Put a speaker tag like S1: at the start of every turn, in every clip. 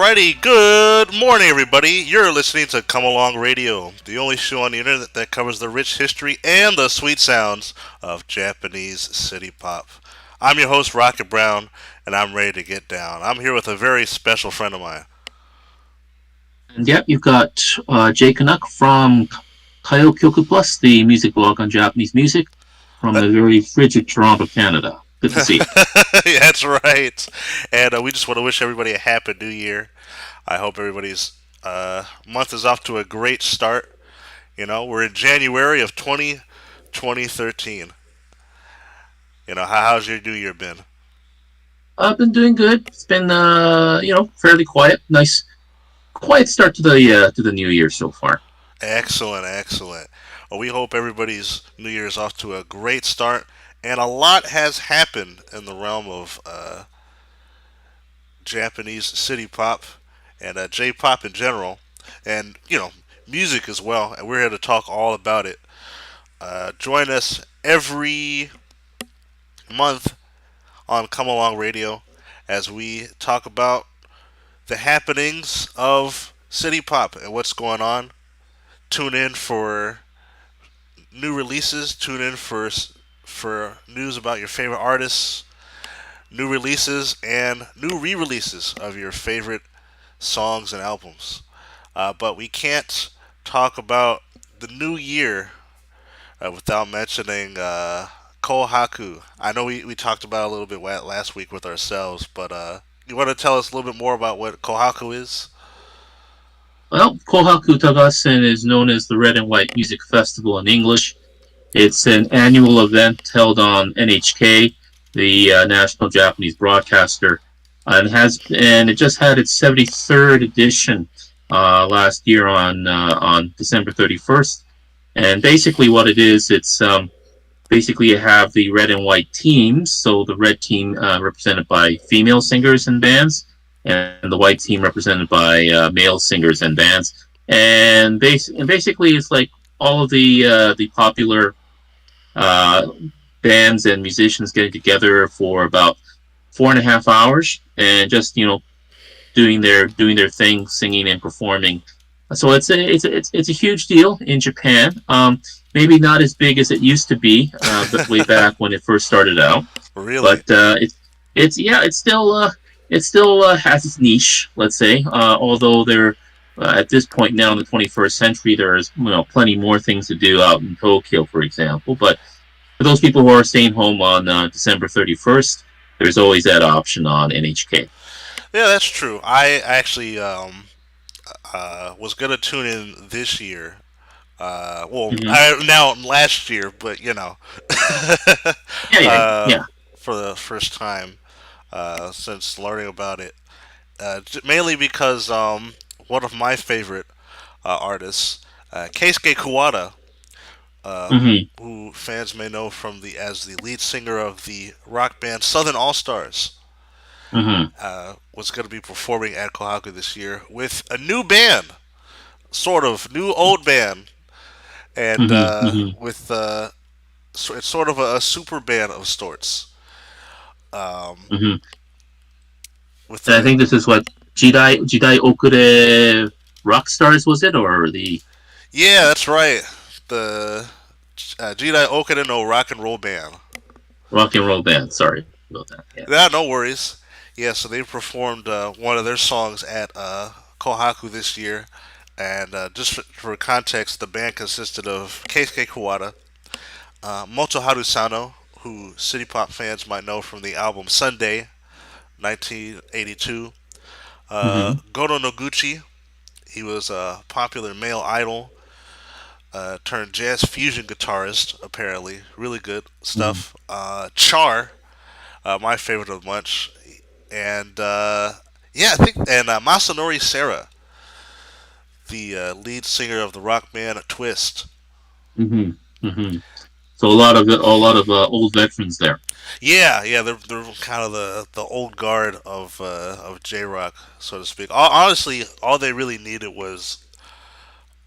S1: Alrighty, good morning, everybody. You're listening to Come Along Radio, the only show on the internet that covers the rich history and the sweet sounds of Japanese city pop. I'm your host, Rocket Brown, and I'm ready to get down. I'm here with a very special friend of mine.
S2: And yep, you've got Jay Canuck from Kyoku Plus, the music blog on Japanese music from the very frigid Toronto, Canada. Good to see you.
S1: That's right. And we just want to wish everybody a happy new year. I hope everybody's month is off to a great start. We're in January of 2013. How's your new year been?
S2: I've been doing good. It's been fairly quiet. Nice, quiet start to the new year so far.
S1: Excellent, excellent. Well, we hope everybody's New Year's off to a great start, and a lot has happened in the realm of Japanese city pop and J-pop in general, and music as well. And we're here to talk all about it. Join us every month on Come Along Radio as we talk about the happenings of city pop and what's going on. Tune in for new releases. Tune in for news about your favorite artists, new releases, and new re-releases of your favorite songs and albums. But we can't talk about the new year without mentioning Kohaku. I know we talked about it a little bit last week with ourselves, but you want to tell us a little bit more about what Kohaku is?
S2: Well, Kohaku Tagasen is known as the Red and White Music Festival in English. It's an annual event held on NHK, the national Japanese broadcaster, and it just had its 73rd edition last year on December 31st. And basically, what it is, it's basically you have the red and white teams. So the red team represented by female singers and bands, and the white team represented by male singers and bands. And basically, it's like all of the popular bands and musicians getting together for about 4.5 hours and just doing their thing, singing and performing. So it's a huge deal in Japan. Maybe not as big as it used to be, but way back when it first started out.
S1: Really?
S2: But it still has its niche, let's say. Although there, at this point now in the 21st century, there's plenty more things to do out in Tokyo, for example. But for those people who are staying home on December 31st, there's always that option on NHK.
S1: Yeah, that's true. I actually was gonna tune in this year.
S2: Hmm.
S1: Now last year, but
S2: Yeah, yeah,
S1: uh,
S2: yeah.
S1: for the first time since learning about it. Mainly because one of my favorite artists, Keisuke Kuwata, uh,
S2: Hmm.
S1: who fans may know from the as the lead singer of the rock band Southern All Stars,
S2: Hmm.
S1: was going to be performing at Kohaku this year with a new band, sort of new old band, and
S2: Hmm. Hmm.
S1: with it's sort of a super band of sorts. Um,
S2: Hmm.
S1: with
S2: And I
S1: a
S2: think this is what Jidai Okure Rock Stars, was it, or the
S1: Yeah, that's right. The Jidai Okada no Rock and Roll Band.
S2: rock and roll band? Sorry about that. Yeah.
S1: Yeah, no worries. Yeah, so they performed one of their songs at Kohaku this year. And just for context, the band consisted of Keisuke Kawada, Motoharu Sano, who city pop fans might know from the album Sunday, 1982.
S2: Hmm.
S1: Goto Noguchi, he was a popular male idol turned jazz fusion guitarist, apparently. Really good
S2: Hmm.
S1: stuff. Char, my favorite of the bunch. And yeah, I think, and Masanori Sarah, the lead singer of the rock band Twist.
S2: Hmm. Hmm. So a lot of old veterans there.
S1: Yeah, yeah, they're kind of the old guard of J Rock, so to speak. Honestly, all they really needed was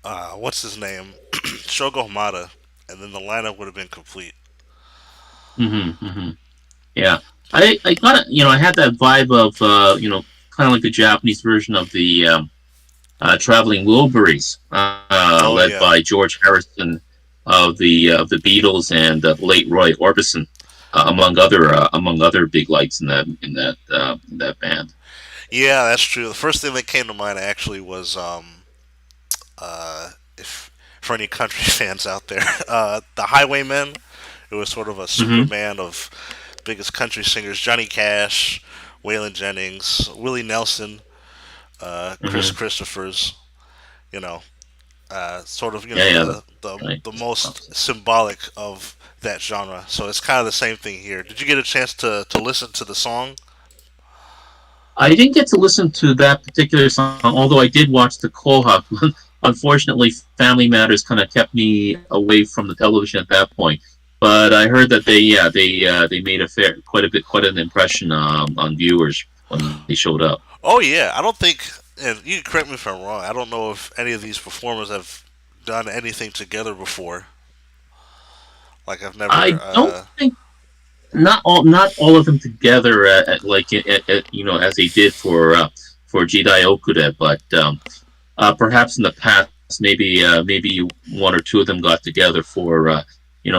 S1: what's his name, Shogo Hamada, and then the lineup would have been complete.
S2: Hmm. Hmm. Yeah, I got I had that vibe of kind of like the Japanese version of the Traveling Wilburys,
S1: Oh
S2: led
S1: yeah,
S2: by George Harrison of the Beatles and late Roy Orbison, among other big lights in that band.
S1: yeah, that's true. The first thing that came to mind actually was if for any country fans out there, the Highwaymen. It was sort of a
S2: Hmm.
S1: Superman of biggest country singers: Johnny Cash, Waylon Jennings, Willie Nelson, Chris
S2: Hmm.
S1: Christophers. You know, sort of
S2: Yeah, yeah, right.
S1: the most symbolic of that genre. So it's kind of the same thing here. Did you get a chance to listen to the song?
S2: I didn't get to listen to that particular song, although I did watch the Kohawk. Unfortunately, family matters kind of kept me away from the television at that point. But I heard that they made quite an impression on viewers when they showed up.
S1: Oh yeah, I don't think, and you can correct me if I'm wrong. I don't know if any of these performers have done anything together before. Like I've never.
S2: I don't think not all of them together as they did for Jidai Okuda, but perhaps in the past maybe one or two of them got together for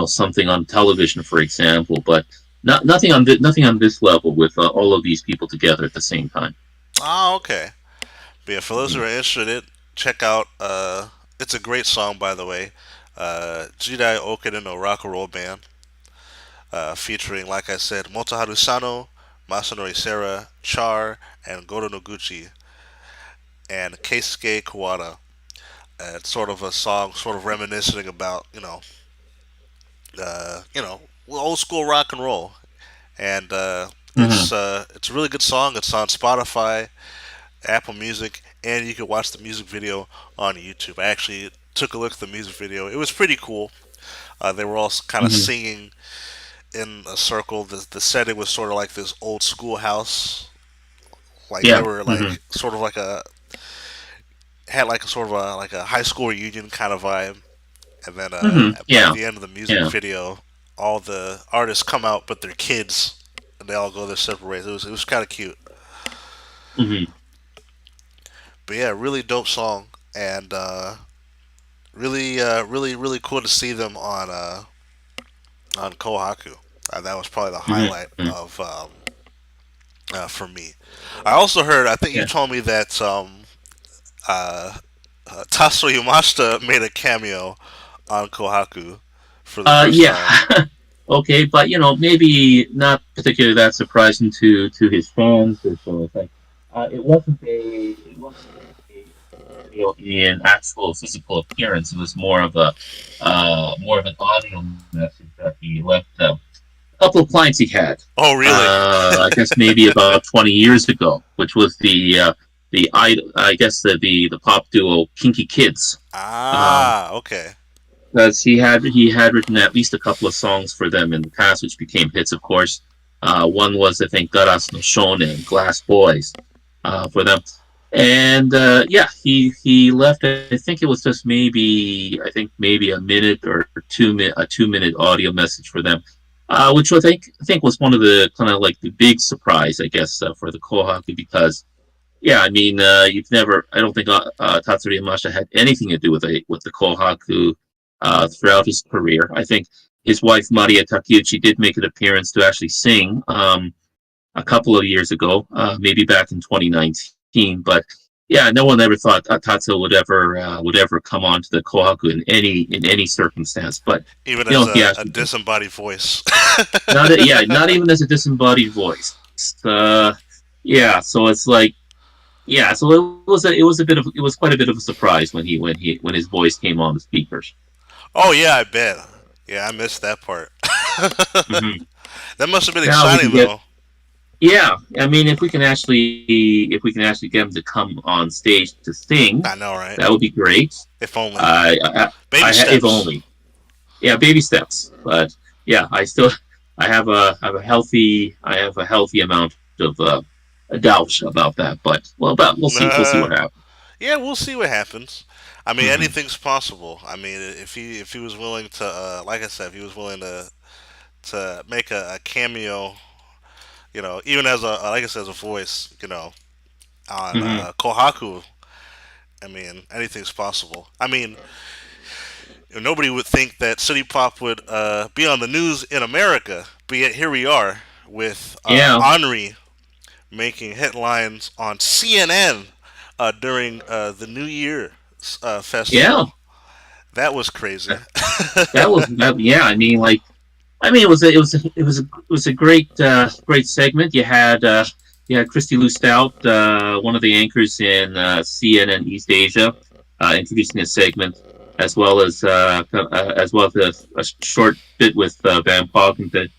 S2: something on television, for example, but nothing on this level with all of these people together at the same time.
S1: Ah, okay. But yeah, for those who
S2: Hmm.
S1: are interested, check out. It's a great song, by the way. Jidai Okada no Rock and Roll Band, featuring, like I said, Motoharu Sano, Masanori Sera, Char, and Goro Noguchi, and Keisuke Kawada. It's sort of a song, sort of reminiscing about old school rock and roll. And
S2: Hmm.
S1: it's a really good song. It's on Spotify, Apple Music, and you can watch the music video on YouTube. I actually took a look at the music video. It was pretty cool. They were all kind of
S2: Hmm.
S1: singing in a circle. The setting was sort of like this old schoolhouse. Like they
S2: Yeah.
S1: were
S2: Hmm.
S1: like sort of like a had like a sort of a like a high school reunion kind of vibe. And then
S2: Hmm.
S1: by
S2: Yeah.
S1: the end of the music
S2: Yeah.
S1: video, all the artists come out, but they're kids, and they all go their separate ways. It was kind of cute.
S2: Hmm.
S1: But yeah, really dope song, and really cool to see them on Kohaku. That was probably the highlight
S2: Hmm.
S1: of for me. I also heard. I think you
S2: Yeah.
S1: told me that uh, Tasso Yamashita made a cameo on Kohaku for the first
S2: Yeah.
S1: time.
S2: Okay, but maybe not particularly that surprising to his fans or so. It's like it wasn't a cameo in actual physical appearance. It was more of an audio message that he left a couple of clients he had.
S1: Oh, really?
S2: I guess maybe about 20 years ago, which was I guess the pop duo Kinky Kids. Um,
S1: Ah, okay.
S2: because he had written at least a couple of songs for them in the past, which became hits, of course. One was I think Garas no Shonen, Glass Boys, for them, and yeah, he left. I think it was just maybe a minute or a 2 minute audio message for them, which I think was one of the kind of like the big surprise, I guess, for the Kohaku because. Yeah, I mean, I don't think Tatsuri Yamashita had anything to do with the Kohaku throughout his career. I think his wife Maria Takeuchi did make an appearance to actually sing a couple of years ago, maybe back in 2019. But yeah, no one ever thought Tatsu would ever come on to the Kohaku in any circumstance. But
S1: Even as
S2: he
S1: a
S2: actually did.
S1: disembodied voice.
S2: Not even as a disembodied voice. Uh, yeah, so it's like so it was quite a bit of a surprise when his voice came on the speakers.
S1: Oh yeah, I bet. Yeah, I missed that part.
S2: Hmm.
S1: That must have been
S2: Now we can
S1: exciting
S2: get
S1: though.
S2: Yeah, I mean, if we can actually get him to come on stage to sing,
S1: I know, right?
S2: that would be great.
S1: If only. Baby
S2: If
S1: steps.
S2: only. Yeah, baby steps. But yeah, I have a healthy amount of doubt about that. But well, but we'll see what happens.
S1: Yeah, we'll see what happens. I mean,
S2: Hmm.
S1: anything's possible. I mean, if he was willing to, like I said, if he was willing to make a cameo, even as a like I said, as a voice, on
S2: Hmm.
S1: Kohaku. I mean, anything's possible. I mean, nobody would think that City Pop would be on the news in America, but yet here we are with
S2: Yeah,
S1: Henri making headlines on CNN during the New Year
S2: yeah.
S1: festival. That was crazy.
S2: That was that. Yeah, I mean, like, it was a great great segment. You had Christy Lou Stout, one of the anchors in CNN East Asia, introducing a segment, as well as a short bit with Van Poggen, that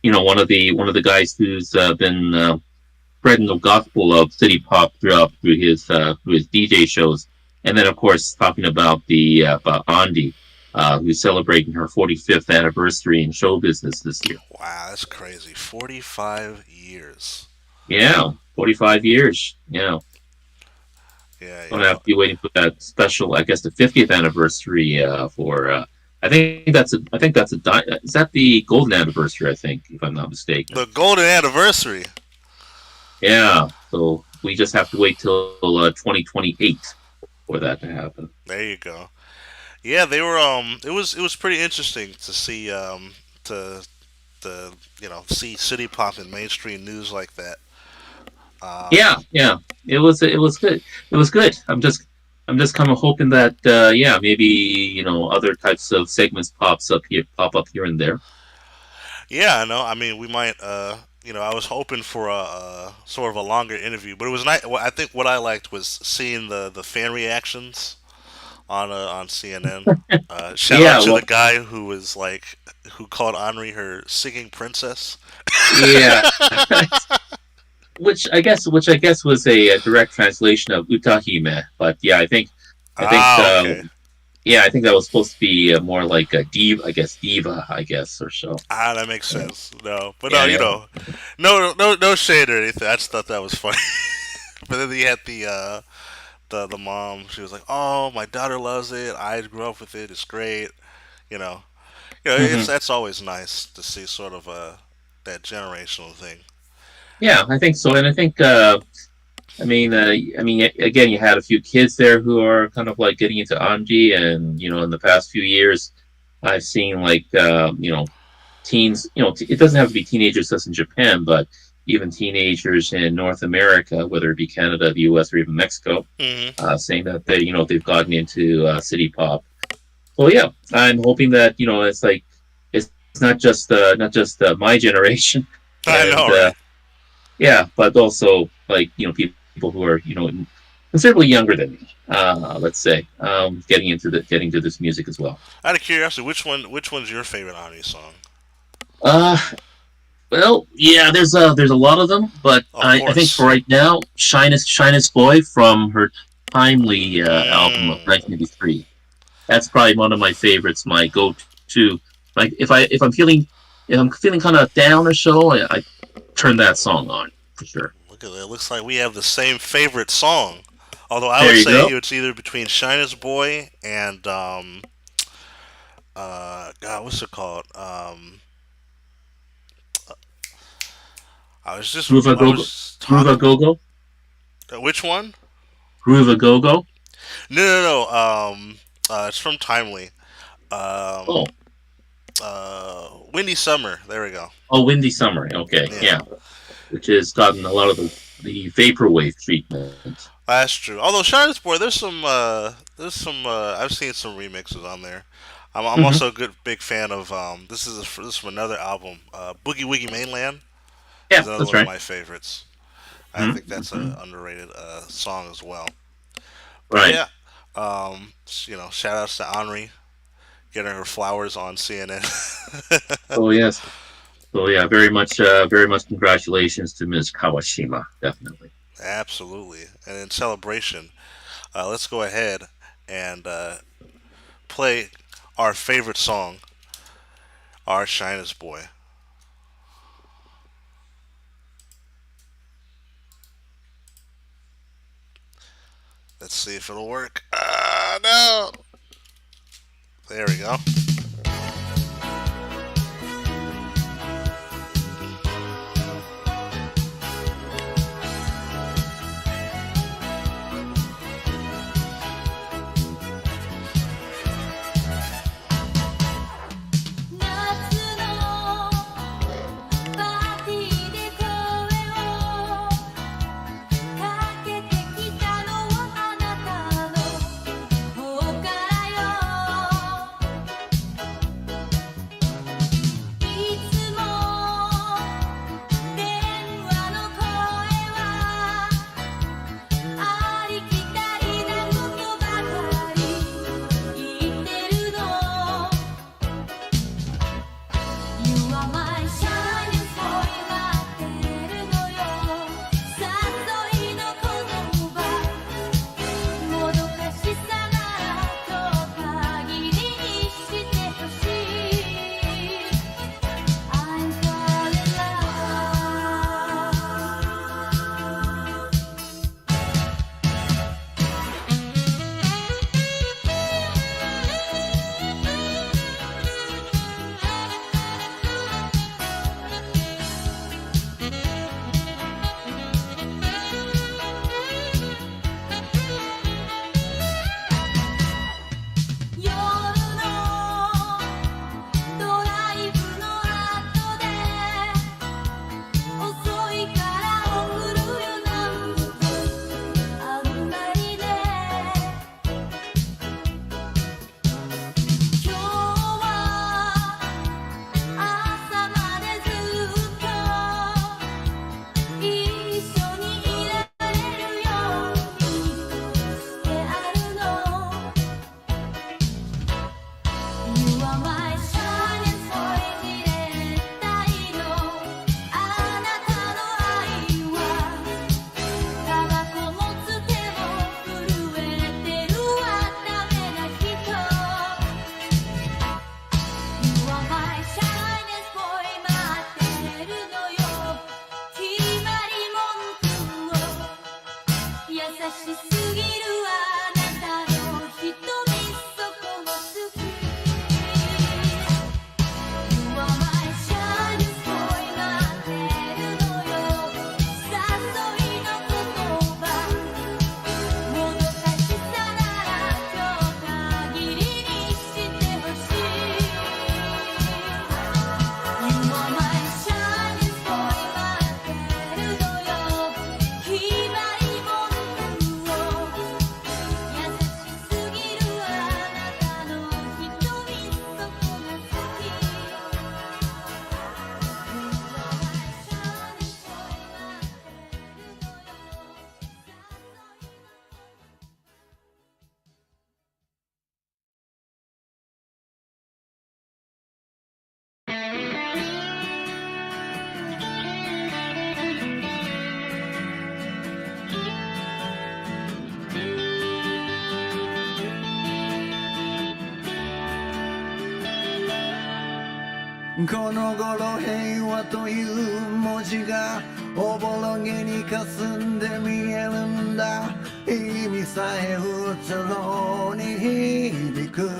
S2: one of the guys who's been spreading the gospel of city pop through his DJ shows, and then of course talking about Andy, who's celebrating her 45th anniversary in show business this year.
S1: Wow, that's crazy. 45 years.
S2: Yeah, 45 years. Yeah,
S1: Yeah,
S2: gonna have to be waiting for that special, I guess, the 50th anniversary for. I think that's is that the golden anniversary? I think, if I'm not mistaken.
S1: the golden anniversary.
S2: Yeah, so we just have to wait till 2028 for that to happen.
S1: There you go. Yeah, they were. It was pretty interesting to see to see City Pop in mainstream news like that.
S2: Yeah, yeah, it was good. It was good. I'm just kind of hoping that yeah, maybe other types of segments pop up here and there.
S1: Yeah, I know. I mean, we might. I was hoping for a sort of a longer interview, but it was nice. I think what I liked was seeing the fan reactions on CNN. Shout out
S2: Yeah,
S1: to
S2: well,
S1: the guy who called Henri her singing princess.
S2: yeah, which I guess was a direct translation of Utahime, but yeah, I think
S1: Ah, okay.
S2: yeah, I think that was supposed to be more like a diva, I guess, or so.
S1: Ah, that makes sense. No, but no,
S2: Yeah, yeah.
S1: no shade or anything. I just thought that was funny. But then you had the mom. She was like, "Oh, my daughter loves it. I grew up with it. It's great." You know, it's
S2: Hmm.
S1: that's always nice to see sort of that generational thing.
S2: Yeah, I think so, and I think I mean, again, you had a few kids there who are kind of like getting into Anji, and in the past few years, I've seen like teens. It doesn't have to be teenagers just in Japan, but even teenagers in North America, whether it be Canada, the U.S., or even Mexico,
S1: Hmm.
S2: saying that they've gotten into city pop. So yeah, I'm hoping that it's not just my generation,
S1: I
S2: and
S1: know, right?
S2: yeah, but also like people who are considerably younger than me, let's say, getting to this music as well.
S1: Out of curiosity, which one's your favorite Ani song?
S2: Uh, well, yeah, there's a lot of them, but
S1: Of
S2: I think for
S1: course.
S2: right now, Shyness Boy from her timely album of
S1: Mm.
S2: 1983. That's probably one of my favorites. My go-to, like if I'm feeling kind of down or so, I turn that song on for sure.
S1: Look at it. It looks like we have the same favorite song. Although I
S2: There
S1: would
S2: you
S1: say
S2: go.
S1: it's either between Shyness Boy and God, what's it called?
S2: Groove
S1: I
S2: Go
S1: was
S2: Groove
S1: talking.
S2: Go Go
S1: Which one?
S2: Groove Go Go.
S1: No, no, no. It's from Timely. Um,
S2: Oh,
S1: Windy Summer. There we go.
S2: oh, Windy Summer. Okay,
S1: Yeah,
S2: yeah, which has gotten a lot of the vaporwave treatment.
S1: that's true. Although Shyness Boy, there's some. I've seen some remixes on there. I'm
S2: Hmm.
S1: also a good big fan of. This is from another album. Boogie Woogie Mainland is
S2: Yeah,
S1: another
S2: that's
S1: one of
S2: right.
S1: my favorites. I think that's
S2: Mm-hmm.
S1: an underrated song as well. But
S2: Right.
S1: yeah, shout outs to Henri getting her flowers on CNN.
S2: Oh yes. So yeah, very much congratulations to Ms. Kawashima. Definitely.
S1: Absolutely. And in celebration, let's go ahead and play our favorite song, Our Shyness Boy. Let's see if it'll work. No! There we go.
S3: この頃平和という文字がおぼろげに霞んで見えるんだ。意味さえうつろに響く。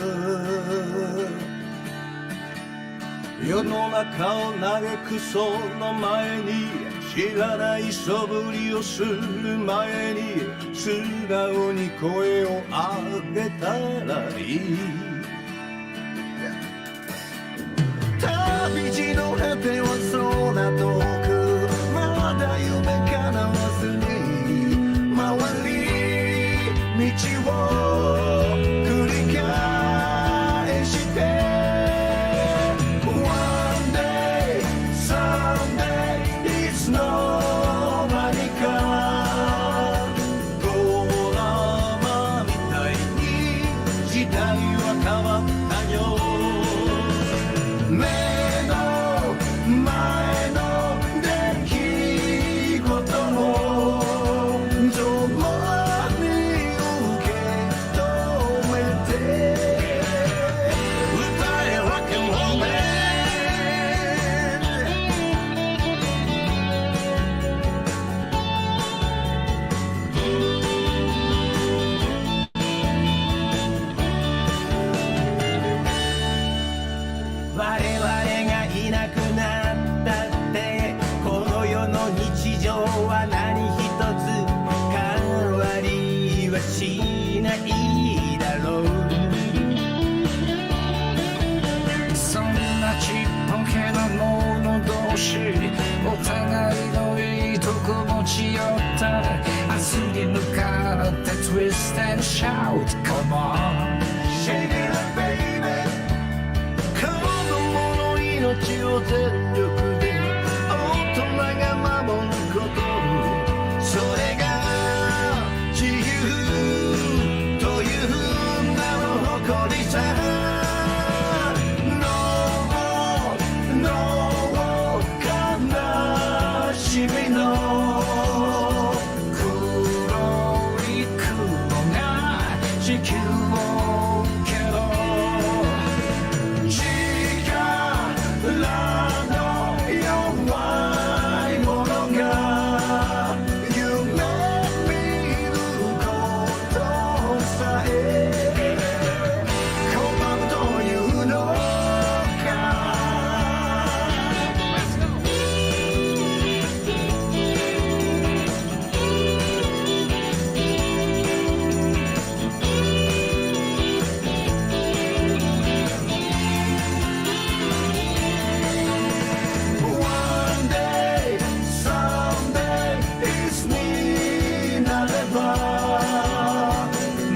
S3: 世の中を嘆くその前に、知らない素振りをする前に、素直に声を上げたらいい。旅路の果てはそんな遠く、まだ夢叶わずに回り道を繰り返して、One day, someday,いつの間にかドラマみたいに時代は変わったよ。目の前の出来事も共に受け止めて、歌え Rock and Roll Man。 我々がいなくなったって、この世の日常は何一つ変わりはしないだろう。そんなちっぽけな者同士、お互いのいいとこ持ち寄った明日に向かって Twist and shout Come on Shake it up baby。 子供の命を全力で大人が守ること、それが自由という名の誇りさ。悲しみの黒い雲が地球を蹴る力の弱い者が夢見ることさえ拒むというのか。One day, someday, いつになれば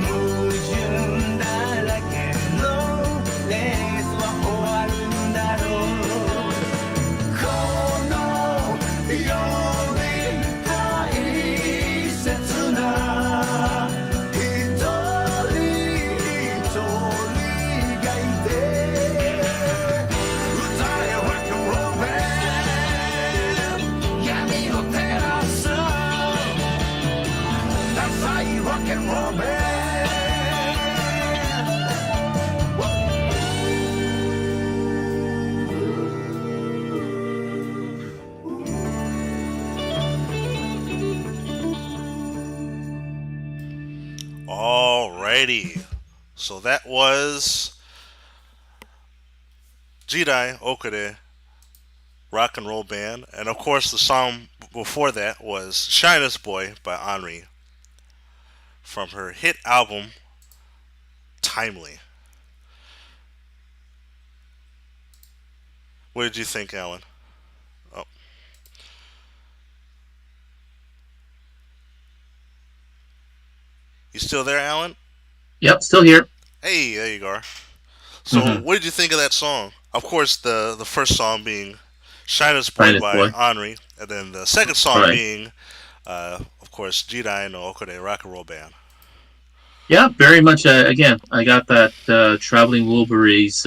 S3: 矛盾だらけのレースは終わるんだろう。この世に大切な一人一人がいて、歌え Rock and Roll Man。 闇を照らすダサい Rock and Roll Man。
S1: Alrighty. So that was Jidai Okade Rock and Roll Band. And of course, the song before that was Shyness Boy by Henri from her hit album Timely. What did you think, Alan? Oh. You still there, Alan?
S2: Yep, still here.
S1: Hey, there you are. So, what did you think of that song? Of course, the first song being Shyness Boy
S2: Shyness
S1: by
S2: Boy.
S1: Henri, and then the second song
S2: Right.
S1: being, of course, Jidai no Okade Rock and Roll Band.
S2: Yeah, very much. Again, I got that traveling Wilburys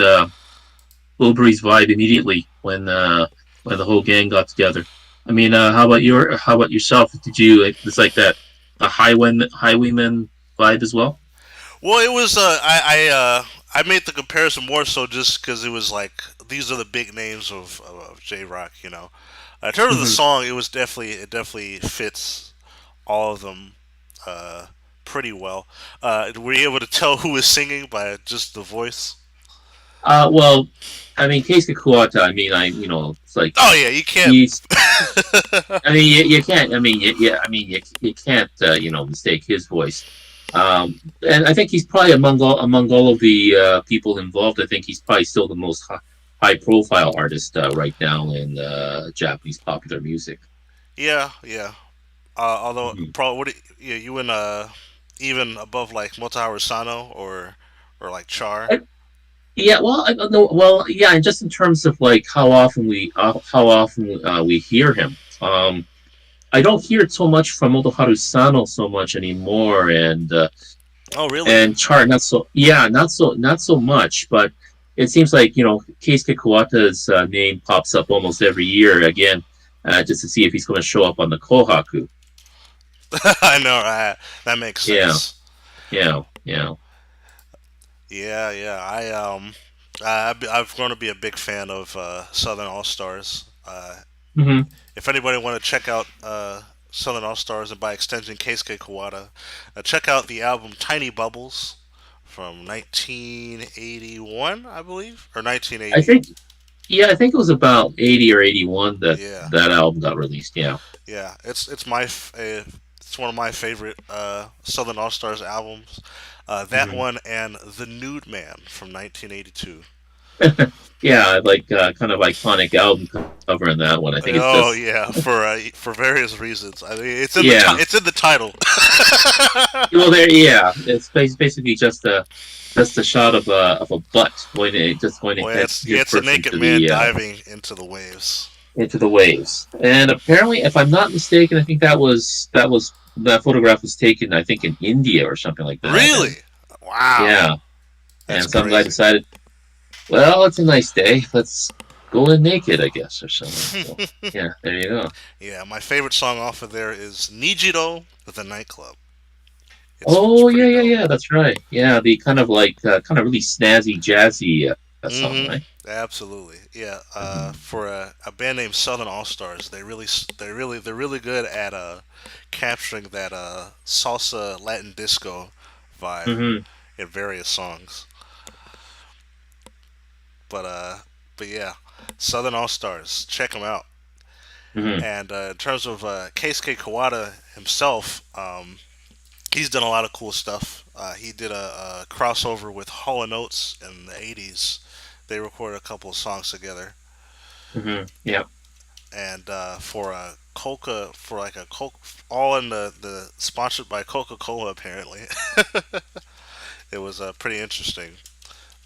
S2: vibe immediately when the whole gang got together. I mean, how about yourself? Did you? It's like that a highwayman vibe as well.
S1: Well, it was. I made the comparison more so just because it was like these are the big names of J Rock. In terms of the
S2: Hmm.
S1: song, it definitely fits all of them uh, pretty well. Were you able to tell who was singing by just the voice?
S2: Well, I mean, Keisuke Kuwata. I mean, it's like
S1: Oh yeah, you can't.
S2: he's. I mean, you can't. I mean, you can't. Mistake his voice. And I think he's probably among all of the people involved. I think he's probably still the most high profile artist right now in Japanese popular music.
S1: Yeah, yeah. Although
S2: Mhm.
S1: probably yeah, you in even above like Motoharu Sano or like Char.
S2: Yeah, well, I don't know. Well, yeah, and just in terms of like how often we hear him. I don't hear it so much from Motoharu Sano so much anymore,
S1: Oh really?
S2: and Chart not so. Yeah, not so much. But it seems like Keisuke Kawata's name pops up almost every year again, just to see if he's going to show up on the Kohaku.
S1: I know, right? That makes
S2: Yeah,
S1: sense.
S2: yeah, yeah.
S1: Yeah, yeah. I've grown to be a big fan of Southern All Stars.
S2: Hmm.
S1: If anybody want to check out Southern All Stars and by extension Keisuke Kawada, check out the album Tiny Bubbles from 1981, I believe, or
S2: I
S1: 1980.
S2: think Yeah, I think it was about 80 or 81 that
S1: Yeah,
S2: that album got released. Yeah.
S1: yeah. It's one of my favorite Southern All Stars albums. That
S2: Hmm.
S1: one and The Nude Man from 1982.
S2: Yeah, like kind of iconic album cover in that one. I think it's
S1: Oh
S2: just
S1: yeah, for various reasons. I mean,
S2: yeah.
S1: it's in the title.
S2: Well, yeah, it's basically just a shot of a butt going to
S1: Well,
S2: head
S1: yeah,
S2: head
S1: it's a
S2: first
S1: naked
S2: into
S1: man
S2: the
S1: diving into the waves.
S2: waves. And apparently, if I'm not mistaken, I think that photograph was taken, I think, in India or something like that. And
S1: Really? Wow,
S2: yeah,
S1: that's
S2: and some guy
S1: crazy.
S2: decided, well, it's a nice day. Let's go in naked, I guess, or something. So, yeah, there you go.
S1: Yeah, my favorite song off of there is Nijiro the Nightclub. It's
S2: Oh, yeah,
S1: pretty
S2: yeah,
S1: dope.
S2: yeah. That's right. Yeah, the kind of like kind of really snazzy, jazzy song,
S1: Mm-hmm.
S2: right?
S1: Absolutely. Yeah.
S2: Hmm.
S1: For a band named Southern All Stars, they're really good at capturing that salsa Latin disco vibe
S2: Hmm.
S1: in various songs. But uh, but yeah, Southern All Stars, check them out.
S2: Hmm.
S1: And in terms of Keisuke Kawada himself, he's done a lot of cool stuff. He did a crossover with Hall and Oates in the '80s. They recorded a couple of songs together,
S2: Hmm. Yeah.
S1: and for a Coca, for like a Coke, all in the sponsored by Coca Cola apparently. It was pretty interesting.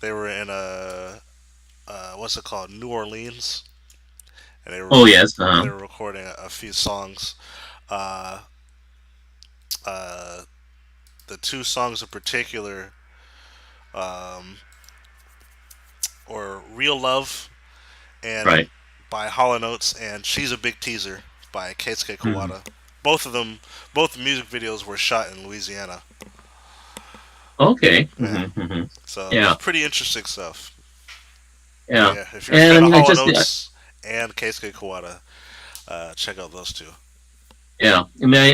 S1: They were in a what's it called, New Orleans, and
S2: Oh, yes.
S1: they were recording a few songs. Uh, uh, the two songs in particular, um, or "Real Love" and
S2: Right.
S1: by Hall and Oates, and "She's a Big Teaser" by Keisuke
S2: Hmm.
S1: Kawada. Both of them, both music videos were shot in Louisiana.
S2: Okay.
S1: Yeah,
S2: Hmm.
S1: so it's
S2: Yeah.
S1: pretty interesting stuff. But
S2: Yeah.
S1: yeah, if you're a
S2: And
S1: fan
S2: I
S1: of
S2: mean, I
S1: Hall and
S2: just
S1: Oates and Keisuke Kawada, check out those two.
S2: yeah.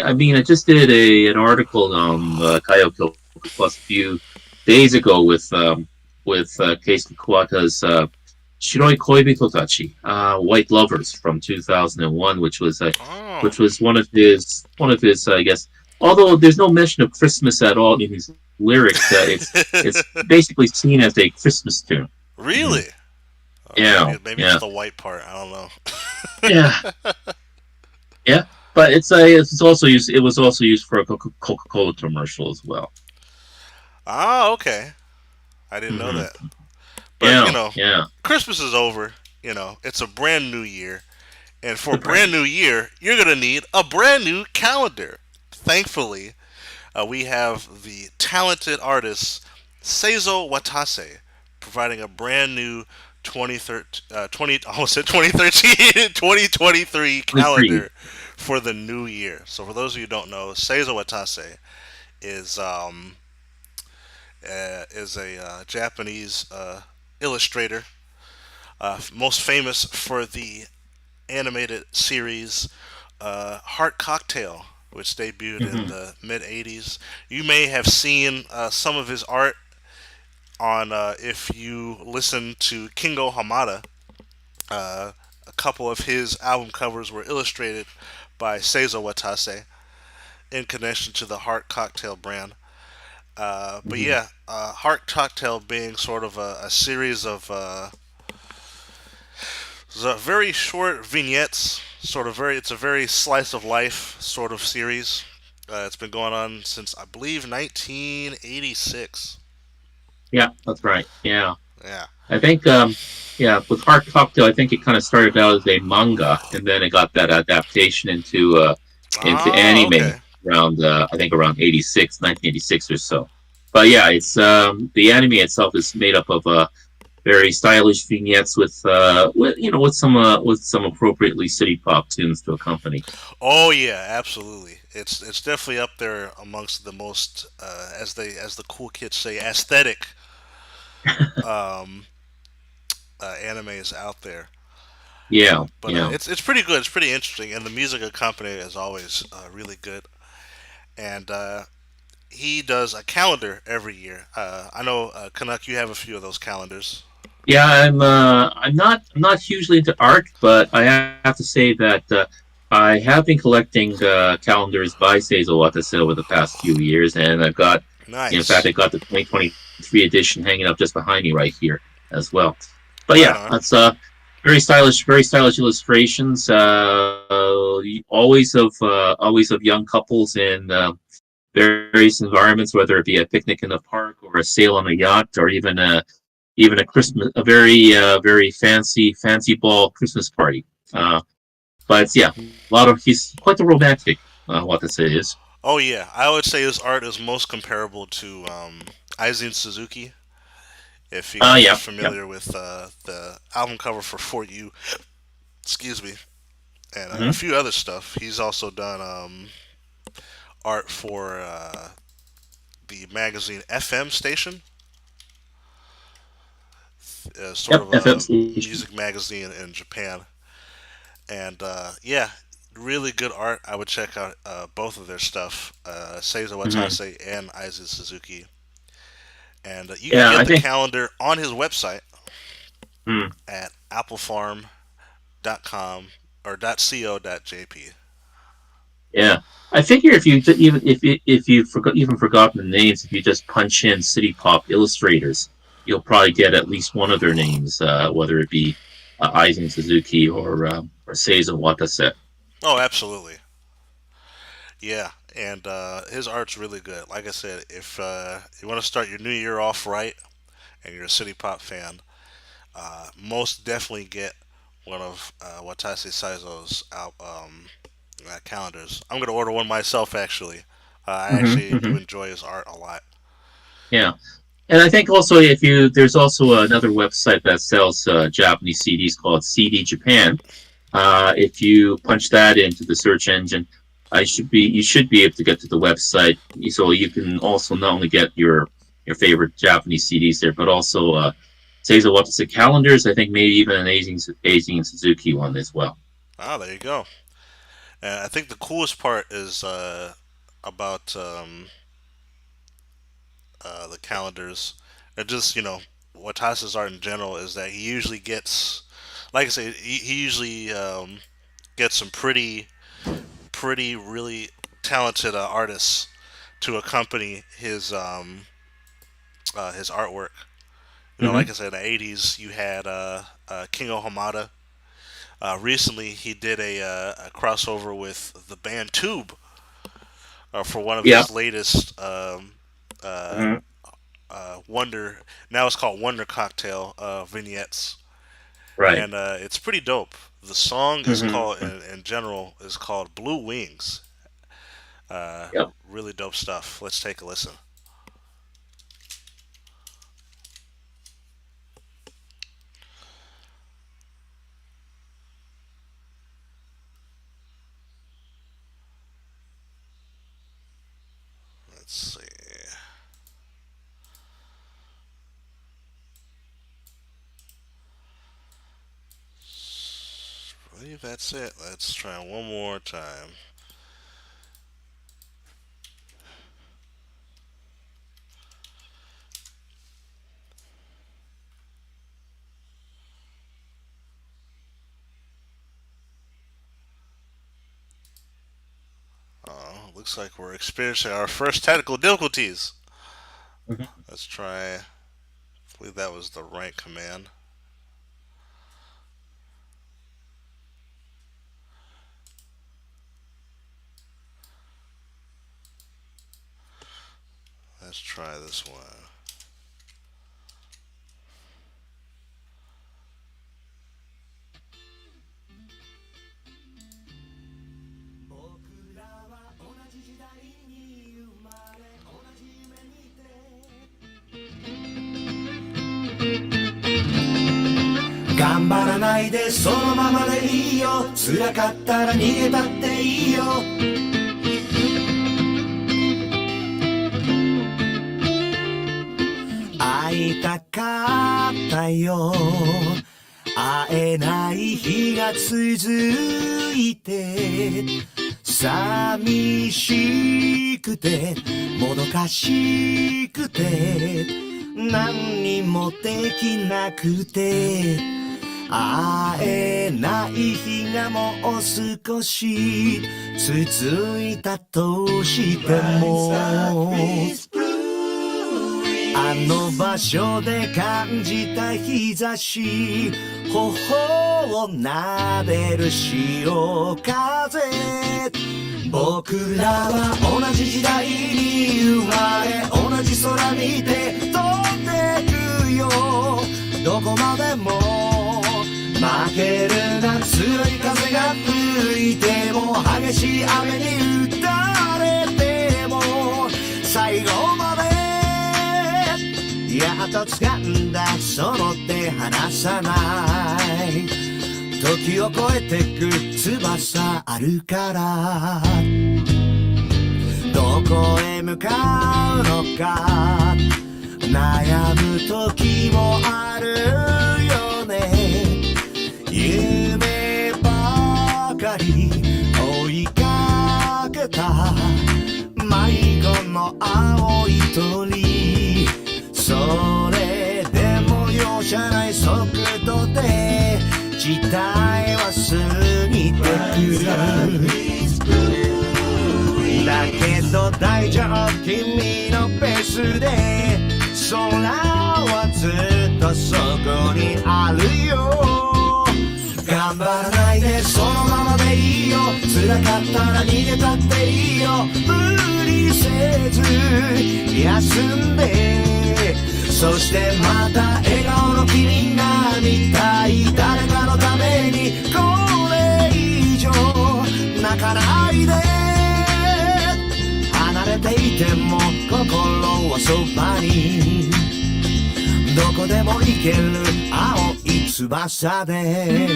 S2: I just did an article on Kaio Plus a few days ago with Keisuke Kuwata's Shiroi Koibito Tachi, White Lovers from 2001,
S1: Oh,
S2: which was one of his I guess. Although there's no mention of Christmas at all in his lyrics, it's basically seen as a Christmas tune. Hmm.
S1: really?
S2: Yeah,
S1: Maybe it's
S2: yeah,
S1: the white part. I don't know.
S2: yeah, yeah. But it was also used for a Coca-Cola commercial as well.
S1: Ah, okay. I didn't know
S2: Hmm.
S1: that. But
S2: Yeah, yeah.
S1: Christmas is over. It's a brand new year. And for a
S2: The
S1: brand
S2: brand.
S1: new year, you're going to need a brand new calendar. Thankfully, we have the talented artist Seizo Watase providing a brand new 2013, 20, almost said 2013, 2023
S2: 23.
S1: calendar for the new year. So for those of you who don't know, Seizo Watase is is a Japanese illustrator, most famous for the animated series Heart Cocktail, which debuted in
S2: Hmm.
S1: the mid 80s. You may have seen some of his art on if you listen to Kingo Hamada. Uh, a couple of his album covers were illustrated by Seizo Watase in connection to the Heart Cocktail brand. But
S2: Hmm.
S1: yeah, Heart Cocktail being sort of a series of very short vignettes, sort of very. It's a very slice of life sort of series. It's been going on since I believe 1986.
S2: Yeah, that's right. Yeah.
S1: Yeah.
S2: I think, yeah, with Heart Cocktail, I think it kind of started out as a manga, and then it got that adaptation into
S1: Ah,
S2: anime
S1: okay.
S2: around, I think around 1986 or so. But yeah, it's the anime itself is made up of very stylish vignettes with some appropriately city pop tunes to accompany.
S1: Oh yeah, absolutely. It's definitely up there amongst the most, as the cool kids say, aesthetic um, animes out there.
S2: Yeah,
S1: But
S2: yeah.
S1: it's pretty good. It's pretty interesting, and the music accompaniment is always really good. And he does a calendar every year. I know Canuck, you have a few of those calendars.
S2: Yeah, I'm not hugely into art, but I have to say that I have been collecting calendars by Seizo Watase over the past few years, and in fact,
S1: Nice,
S2: I got the 2023 edition hanging up just behind me right here as well. But
S1: right
S2: yeah,
S1: on.
S2: that's very stylish illustrations. Always of young couples in various environments, whether it be a picnic in the park or a sail on a yacht, or even a very fancy ball Christmas party. But yeah, he's quite the romantic. What this is.
S1: Oh yeah, I would say his art is most comparable to Aizen Suzuki. If you guys are
S2: Yeah, yeah.
S1: familiar with the album cover for You, excuse me, and a
S2: Hmm.
S1: few other stuff. He's also done art for the magazine FM station, sort
S2: Yep,
S1: of
S2: FM
S1: a
S2: station.
S1: music magazine in Japan. And yeah, really good art. I would check out both of their stuff, Seizo
S2: Hmm.
S1: Watase and Aizu Suzuki. And you can
S2: Yeah,
S1: get
S2: I
S1: the
S2: think.
S1: calendar on his website
S2: Hmm.
S1: at applefarm.com or .co.jp.
S2: Yeah, I figure if you if you forgot even forgotten the names, if you just punch in City Pop illustrators, you'll probably get at least one of their names, whether it be Aizen Suzuki or Seizo Watase.
S1: Oh, absolutely. Yeah, and his art's really good. Like I said, if you want to start your new year off right and you're a City Pop fan, most definitely get one of Watase Saizo's calendars. I'm gonna order one myself. Actually, I
S2: Hmm.
S1: actually do
S2: Hmm.
S1: enjoy his art a lot.
S2: Yeah, and I think also if you there's also another website that sells Japanese CDs called CD Japan. If you punch that into the search engine, you should be able to get to the website. So you can also not only get your favorite Japanese CDs there, but also Seizo Watase calendars. I think maybe even an Asian Suzuki one as well.
S1: Ah, there you go. And I think the coolest part is about the calendars, and just Watasa's art in general is that he usually gets, like I say, he usually gets some pretty really talented artists to accompany his artwork. Like
S2: Hmm.
S1: I said, in the '80s, you had Kingo Hamada. Recently, he did a crossover with the band Tube for one of
S2: Yeah.
S1: his latest uh,
S2: Hmm.
S1: Wonder. Now it's called Wonder Cocktail vignettes,
S2: Right.
S1: and it's pretty dope. The song is called,
S2: Hmm.
S1: in general, is called Blue Wings.
S2: Yep.
S1: Really dope stuff. Let's take a listen. Let's see. believe that's it. Let's try one more time. Looks like we're experiencing our first technical difficulties.
S2: Mhm.
S1: Let's try. I believe that was the right command. Let's try this one.
S3: 頑張らないでそのままでいいよ辛かったら逃げたっていいよ会いたかったよ会えない日が続いて寂しくてもどかしくて何にもできなくて会えない日がもう少し続いたとしてもあの場所で感じた日差し頬を撫でる潮風僕らは同じ時代に生まれ同じ空見て飛んでくよどこまでも負けるな強い風が吹いても激しい雨に打たれても最後までやっと掴んだその手離さない時を超えてく翼あるからどこへ向かうのか悩む時もあるよね夢ばかり追いかけた迷子の青い鳥それでも容赦ない速度で時代は過ぎてくだけど大丈夫君のペースで空はずっとそこにあるよ頑張らないでそのままでいいよ辛かったら逃げたっていいよ無理せず休んでそしてまた笑顔の君が見たい誰かのためにこれ以上泣かないで離れていても心はそばにどこでも行ける青い翼で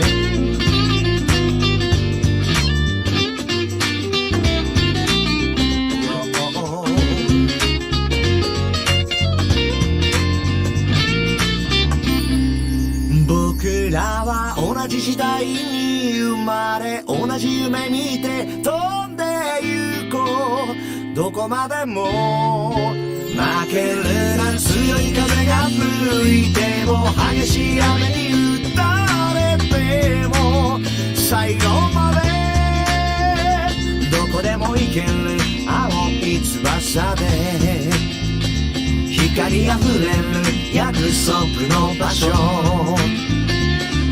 S3: 僕らは同じ時代に生まれ同じ夢見て飛んで行こうどこまでも負けるな強い風が吹いても激しい雨に打たれても最後までどこでも行ける青い翼で光あふれる約束の場所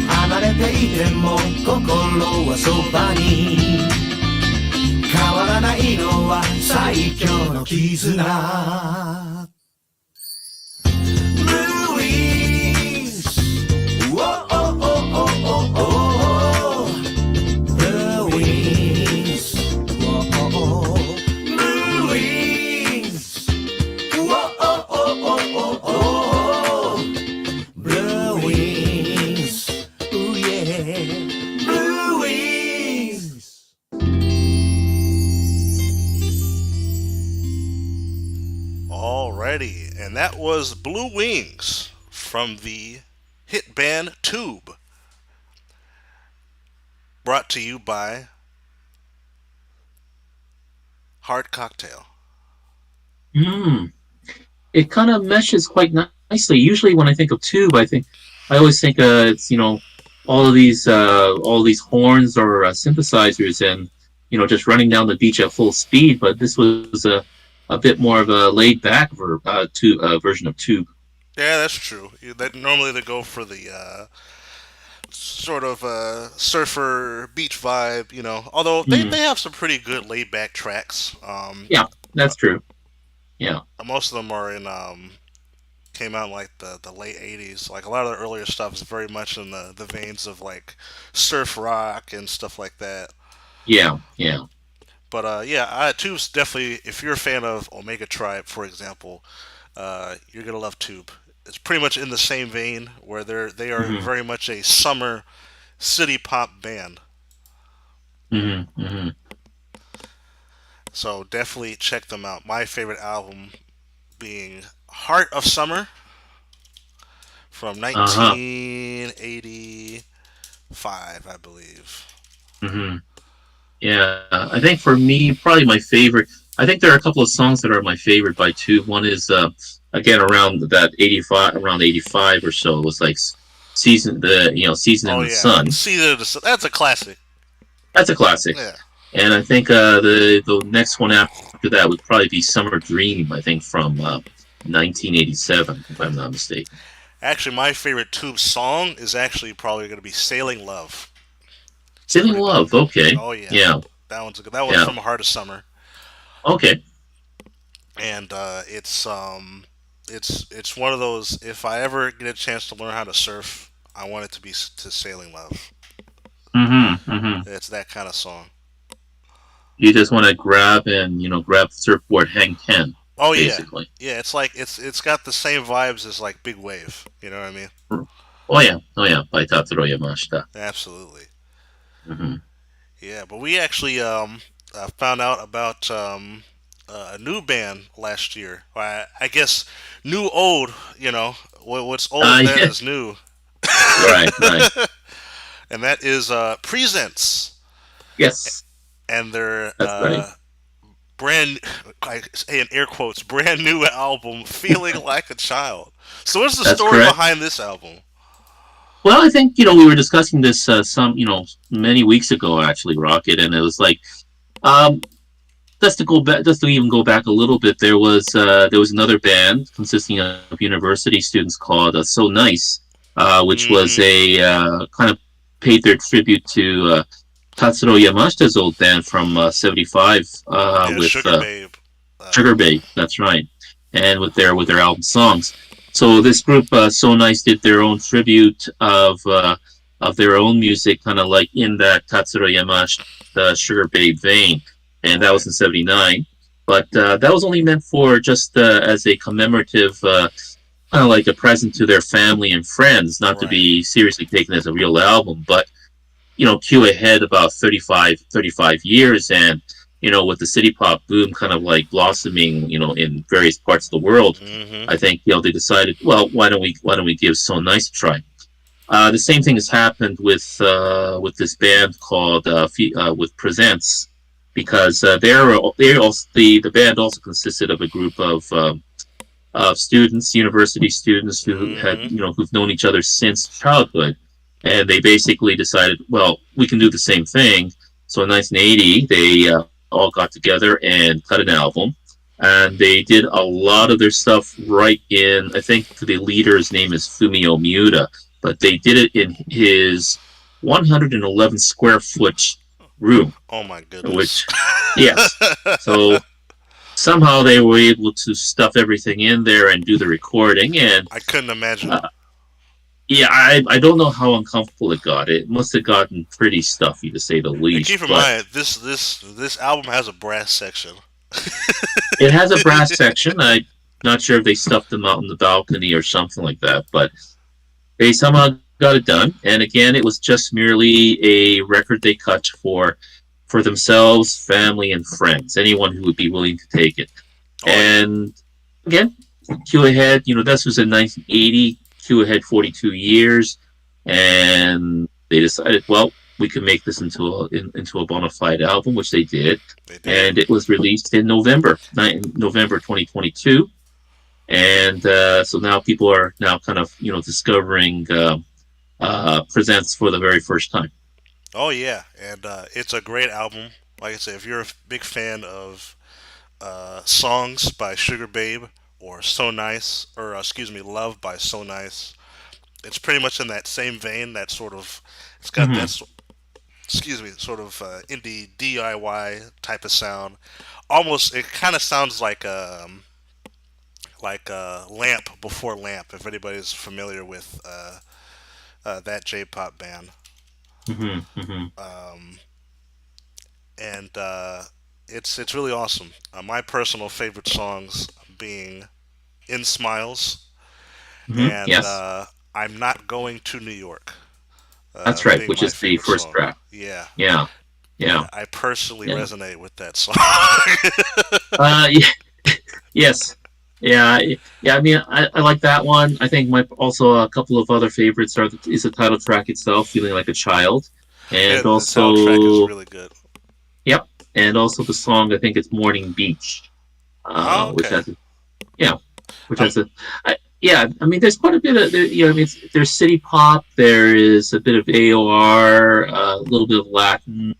S3: 離れていても心はそばに変わらないのは最強の絆 Blue Wings oh, oh, oh, oh, oh, oh. Blue Wings oh, oh, oh. Blue Wings oh, oh, oh, oh, oh, oh. Blue Wings ooh yeah Blue Wings
S1: Alrighty, and that was Blue Wings from the hit band Tube. Brought to you by Hard Cocktail.
S2: Hmm. It kind of meshes quite nicely. Usually, when I think of tube, I always think it's all of these horns or synthesizers and just running down the beach at full speed. But this was a bit more of a laid back version of tube.
S1: Yeah, that's true. That normally they go for the sort of surfer beach vibe, Although
S2: Hmm.
S1: they have some pretty good laid back tracks.
S2: Yeah, that's true. Yeah.
S1: Most of them are in came out in like the late '80s. Like a lot of the earlier stuff is very much in the veins of like surf rock and stuff like that.
S2: Yeah. Yeah.
S1: But yeah, Tube's definitely. If you're a fan of Omega Tribe, for example, you're gonna love Tube. It's pretty much in the same vein where they are
S2: Hmm.
S1: very much a summer city pop band.
S2: Hmm. Hmm.
S1: So definitely check them out. My favorite album being Heart of Summer from
S2: Uh huh.
S1: 1985, I believe.
S2: Hmm. Yeah, I think for me, probably my favorite. I think there are a couple of songs that are my favorite by Tube. One is again around that 85, around 85 or so. It was like season
S1: Oh
S2: in the
S1: yeah,
S2: sun.
S1: That's a classic.
S2: That's a classic.
S1: Yeah.
S2: And I think the next one after that would probably be Summer Dream. I think from 1987, if I'm not mistaken.
S1: Actually, my favorite Tube song is actually probably going to be "Sailing Love." It's
S2: Sailing
S1: pretty dope.
S2: Love. Okay.
S1: Oh yeah,
S2: Yeah.
S1: that one's
S2: Yeah.
S1: from Heart of Summer,
S2: Okay.
S1: and it's one of those. If I ever get a chance to learn how to surf, I want it to be to "Sailing Love."
S2: Mm-hmm. Mm-hmm.
S1: It's that kind of song.
S2: You just want to grab the surfboard, hang ten,
S1: Oh yeah,
S2: basically.
S1: yeah. It's like it's got the same vibes as like Big Wave. You know what I mean?
S2: Oh yeah, by Tatsuro Yamashita.
S1: Absolutely.
S2: Hmm.
S1: Yeah, but we actually found out about a new band last year. I guess new old. What's old then
S2: Yeah,
S1: is new,
S2: right, right.
S1: and that is Presents
S2: Yes,
S1: and their
S2: that's right.
S1: brand. I say in air quotes, brand new album, "Feeling Like a Child." So, what's the
S2: That's
S1: story
S2: correct.
S1: behind this album?
S2: Well, I think we were discussing this many weeks ago, actually, Rocket, and it was like, um, just to even go back a little bit, there was another band consisting of university students called So Nice, which was
S1: Mm-hmm.
S2: a kind of paid their tribute to Tatsuro Yamashita's old band from '75
S1: Yeah,
S2: with
S1: Sugar Babe.
S2: Sugar Babe. That's right, and with their album songs. So this group, So Nice, did their own tribute of their own music, kind of like in that Tatsuro Yamashita Sugar Babe vein, and that
S1: Right.
S2: was in '79. But that was only meant for just as a commemorative, kind of like a present to their family and friends, not to
S1: Right.
S2: be seriously taken as a real album. But cue ahead about 35 years, and with the city pop boom kind of like blossoming in various parts of the world,
S1: Mm-hmm.
S2: I think they decided, well, why don't we give So Nice a try. The same thing has happened with this band called with Presents, because they also the band also consisted of a group of students, university students who had
S1: Mm-hmm.
S2: who've known each other since childhood, and they basically decided, well, we can do the same thing. So in 1980, they all got together and cut an album, and they did a lot of their stuff right in. I think the leader's name is Fumio Miura, but they did it in his 111 square foot room,
S1: Oh my goodness.
S2: which, yes. So somehow they were able to stuff everything in there and do the recording. And
S1: I couldn't imagine.
S2: uh, yeah, I don't know how uncomfortable it got. It must have gotten pretty stuffy, to say the
S1: And
S2: least.
S1: keep in
S2: But
S1: mind, this album has a brass section.
S2: it has a brass section. I'm not sure if they stuffed them out on the balcony or something like that, but they somehow got it done. And again, it was just merely a record they cut for themselves, family, and friends, anyone who would be willing to take it.
S1: Oh yeah.
S2: And again, Q ahead, this was in 1980. Q ahead 42 years, and they decided, well, we could make this into a bona fide album, which they did,
S1: They did.
S2: and it was released in November 2022. And so now people are now kind of discovering Presents for the very first time.
S1: Oh yeah, and it's a great album. Like I said, if you're a big fan of songs by Sugar Babe or So Nice, or excuse me, Love by So Nice, it's pretty much in that same vein. That sort of, it's got
S2: Mhm.
S1: that excuse me, sort of indie DIY type of sound. Almost, it kind of sounds like Lamp before Lamp. If anybody's familiar with that J-pop band,
S2: Mhm. Mhm.
S1: and it's really awesome. My personal favorite songs being "In Smiles"
S2: Mhm.
S1: and
S2: Yes,
S1: "I'm Not Going to New York,"
S2: that's right.
S1: being
S2: Which
S1: my
S2: is the
S1: favorite
S2: first
S1: song.
S2: track.
S1: Yeah,
S2: Yeah.
S1: yeah,
S2: Yeah.
S1: I personally
S2: Yeah.
S1: resonate with that song.
S2: Yeah. Yes. Yeah. Yeah. I mean, I like that one. I think my also a couple of other favorites is the title track itself, "Feeling Like a Child,"
S1: Yeah,
S2: and
S1: the title track is
S2: also
S1: really good.
S2: yep, and also the song I think it's "Morning Beach,"
S1: Oh,
S2: which
S1: okay.
S2: has yeah, which
S1: I'm
S2: has yeah. I mean, there's quite a bit of I mean, there's city pop, there is a bit of AOR, a little bit of Latin,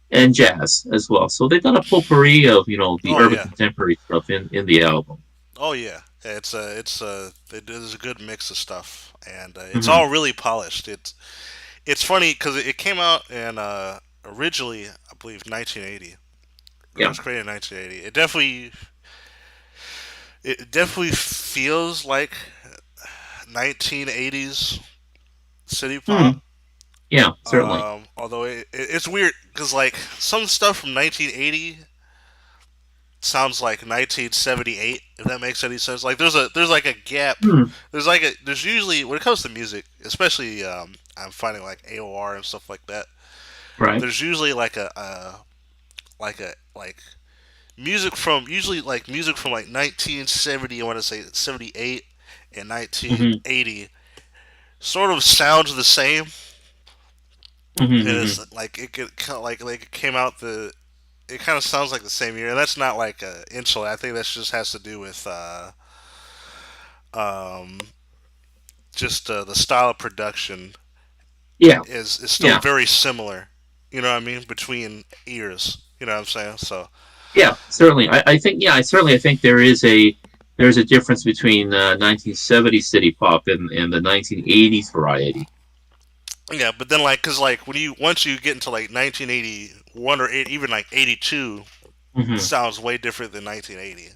S2: and jazz as well. So they've got a potpourri of the
S1: oh
S2: urban
S1: yeah.
S2: contemporary stuff in the album.
S1: Oh yeah, there's a good mix of stuff, and it's
S2: Hmm.
S1: all really polished. It's funny because it came out in originally, I believe, 1980. It
S2: Yeah.
S1: was created in 1980. It definitely feels like 1980s city
S2: Hmm.
S1: pop.
S2: Yeah. Certainly.
S1: Although it's weird because like some stuff from 1980 sounds like 1978, if that makes any sense. Like there's like a gap.
S2: Hmm.
S1: There's usually when it comes to music, especially I'm finding like AOR and stuff like that.
S2: Right.
S1: There's usually like music from like 1970. I want to say 78 and
S2: Hmm.
S1: 1980 sort of sounds the same. And
S2: Hmm.
S1: it's like it could kind of like it came out the it kind of sounds like the same year, and that's not like a insult. I think that just has to do with um, just the style of production
S2: Yeah.
S1: is still
S2: Yeah.
S1: very similar. You know what I mean between ears. You know what I'm saying? So
S2: Yeah. Certainly. I think. Yeah. I think there's a difference between 1970s city pop and the 1980s variety.
S1: yeah, but then like, cause like when you once you get into like 1981 or even like 82,
S2: Hmm.
S1: sounds way different than 1980.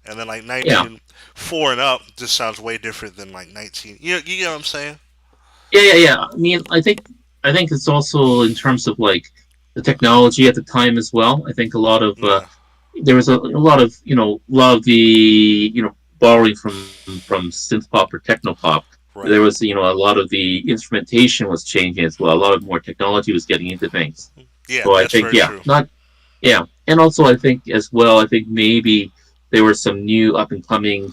S1: And then like
S2: Yeah.
S1: 1904 and up just sounds way different than like 19. You get what I'm saying?
S2: Yeah. Yeah. Yeah. I mean, I think it's also in terms of like the technology at the time as well. I think a lot of
S1: Yeah.
S2: there was a lot of a lot of the borrowing from synth pop or techno pop.
S1: Right.
S2: There was a lot of the instrumentation was changing as well. A lot of more technology was getting into things.
S1: Yeah,
S2: So I
S1: that's
S2: think
S1: very true.
S2: not yeah, and also I think as well. I think maybe there were some new up and coming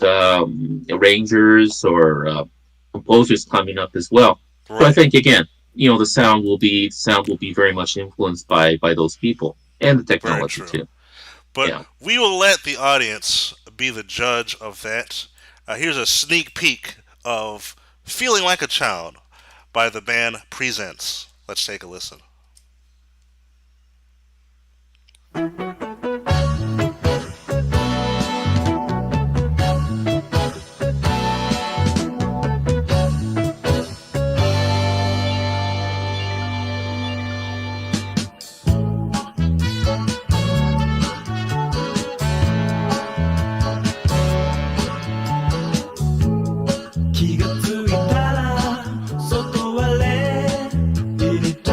S2: arrangers or composers coming up as well. So I
S1: Right.
S2: think again, the sound will be very much influenced by those people and the
S1: Very
S2: technology
S1: true.
S2: too.
S1: But
S2: Yeah.
S1: we will let the audience be the judge of that. Here's a sneak peek of "Feeling Like a Child" by the band Presents. Let's take a listen.
S3: 気がついたら外はレディーで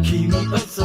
S3: 君を支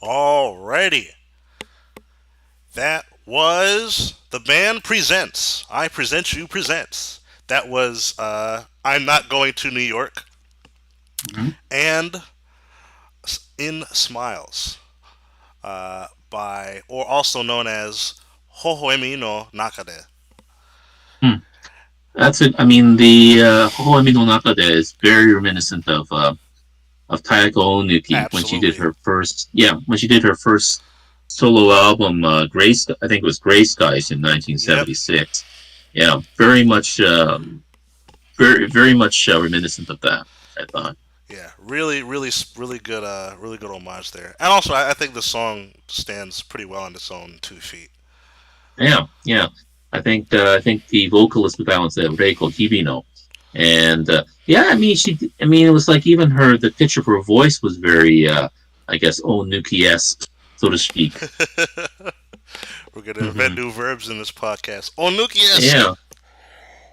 S1: Alrighty. That was the band presents. I present you presents. That was I'm not going to New York
S2: Mhm.
S1: and In Smiles by or also known as Hohoemi no Nakade.
S2: Hmm. That's it. I mean, the Hohoemi no Nakade is very reminiscent of Tayako Onuki when she did
S1: Absolutely.
S2: her first, yeah, when she did her first solo album, Grace. I think it was Gray Skies in
S1: Yep.
S2: 1976. Yeah, very much, very much reminiscent of that. I thought.
S1: Yeah. Really good. Really good homage there. And also, I think the song stands pretty well on its own 2 feet.
S2: Yeah, yeah. I think the vocalist with that one's Reiko Hibino, and yeah, I mean I mean it was like even the pitch of her voice was very, I guess, Onuki esque, so to speak.
S1: We're gonna invent
S2: Hmm.
S1: new verbs in this podcast. Onuki-esque.
S2: Yeah,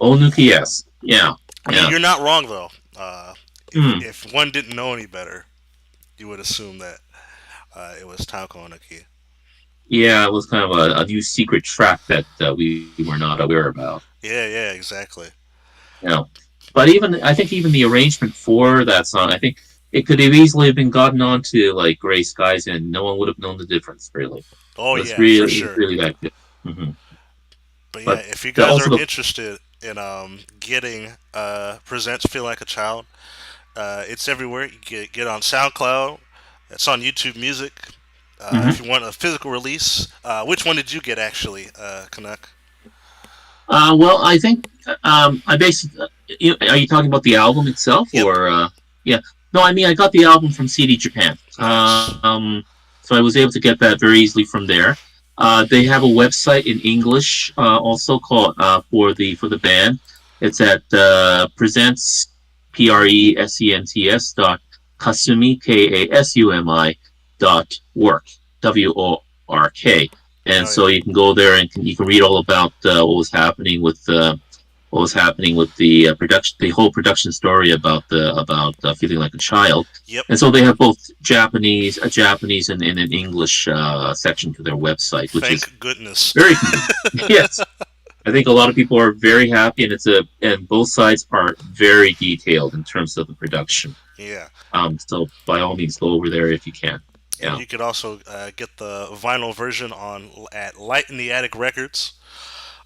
S2: Onuki esque. Yeah,
S1: I mean,
S2: yeah.
S1: you're not wrong though. Uh,
S2: Hmm.
S1: if one didn't know any better, you would assume that it was Taoko Onuki.
S2: Yeah, it was kind of a new secret track that we were not aware about.
S1: Yeah, exactly.
S2: You know, but even I think even the arrangement for that song, I think it could have easily been gotten onto like Gray Skies, and no one would have known the difference. Really,
S1: Oh yeah, for
S2: it was
S1: sure.
S2: really that good. Hmm.
S1: But yeah,
S2: But
S1: if you guys
S2: also
S1: are
S2: the
S1: interested in getting presents feel like a child, it's everywhere. You get on SoundCloud. It's on YouTube Music. If
S2: mhm.
S1: you want a physical release, which one did you get actually, Canuck?
S2: Well, I think I basically. Are you talking about the album itself,
S1: Yep.
S2: or yeah? No, I mean I got the album from CD Japan.
S1: Nice.
S2: So I was able to get that very easily from there. They have a website in English also called for the band. It's at presents presents dot kasumi kasumi dot work work, and
S1: Hell yeah.
S2: so you can go there and you can read all about what was happening with the production, the whole production story about feeling like a child.
S1: Yep.
S2: And so they have both Japanese and an English section to their website, which is
S1: Thank goodness.
S2: very convenient. Yes, I think a lot of people are very happy, and and both sides are very detailed in terms of the production.
S1: Yeah.
S2: So by all means, go over there if you can.
S1: And
S2: Yeah.
S1: you could also get the vinyl version on at Light in the Attic Records.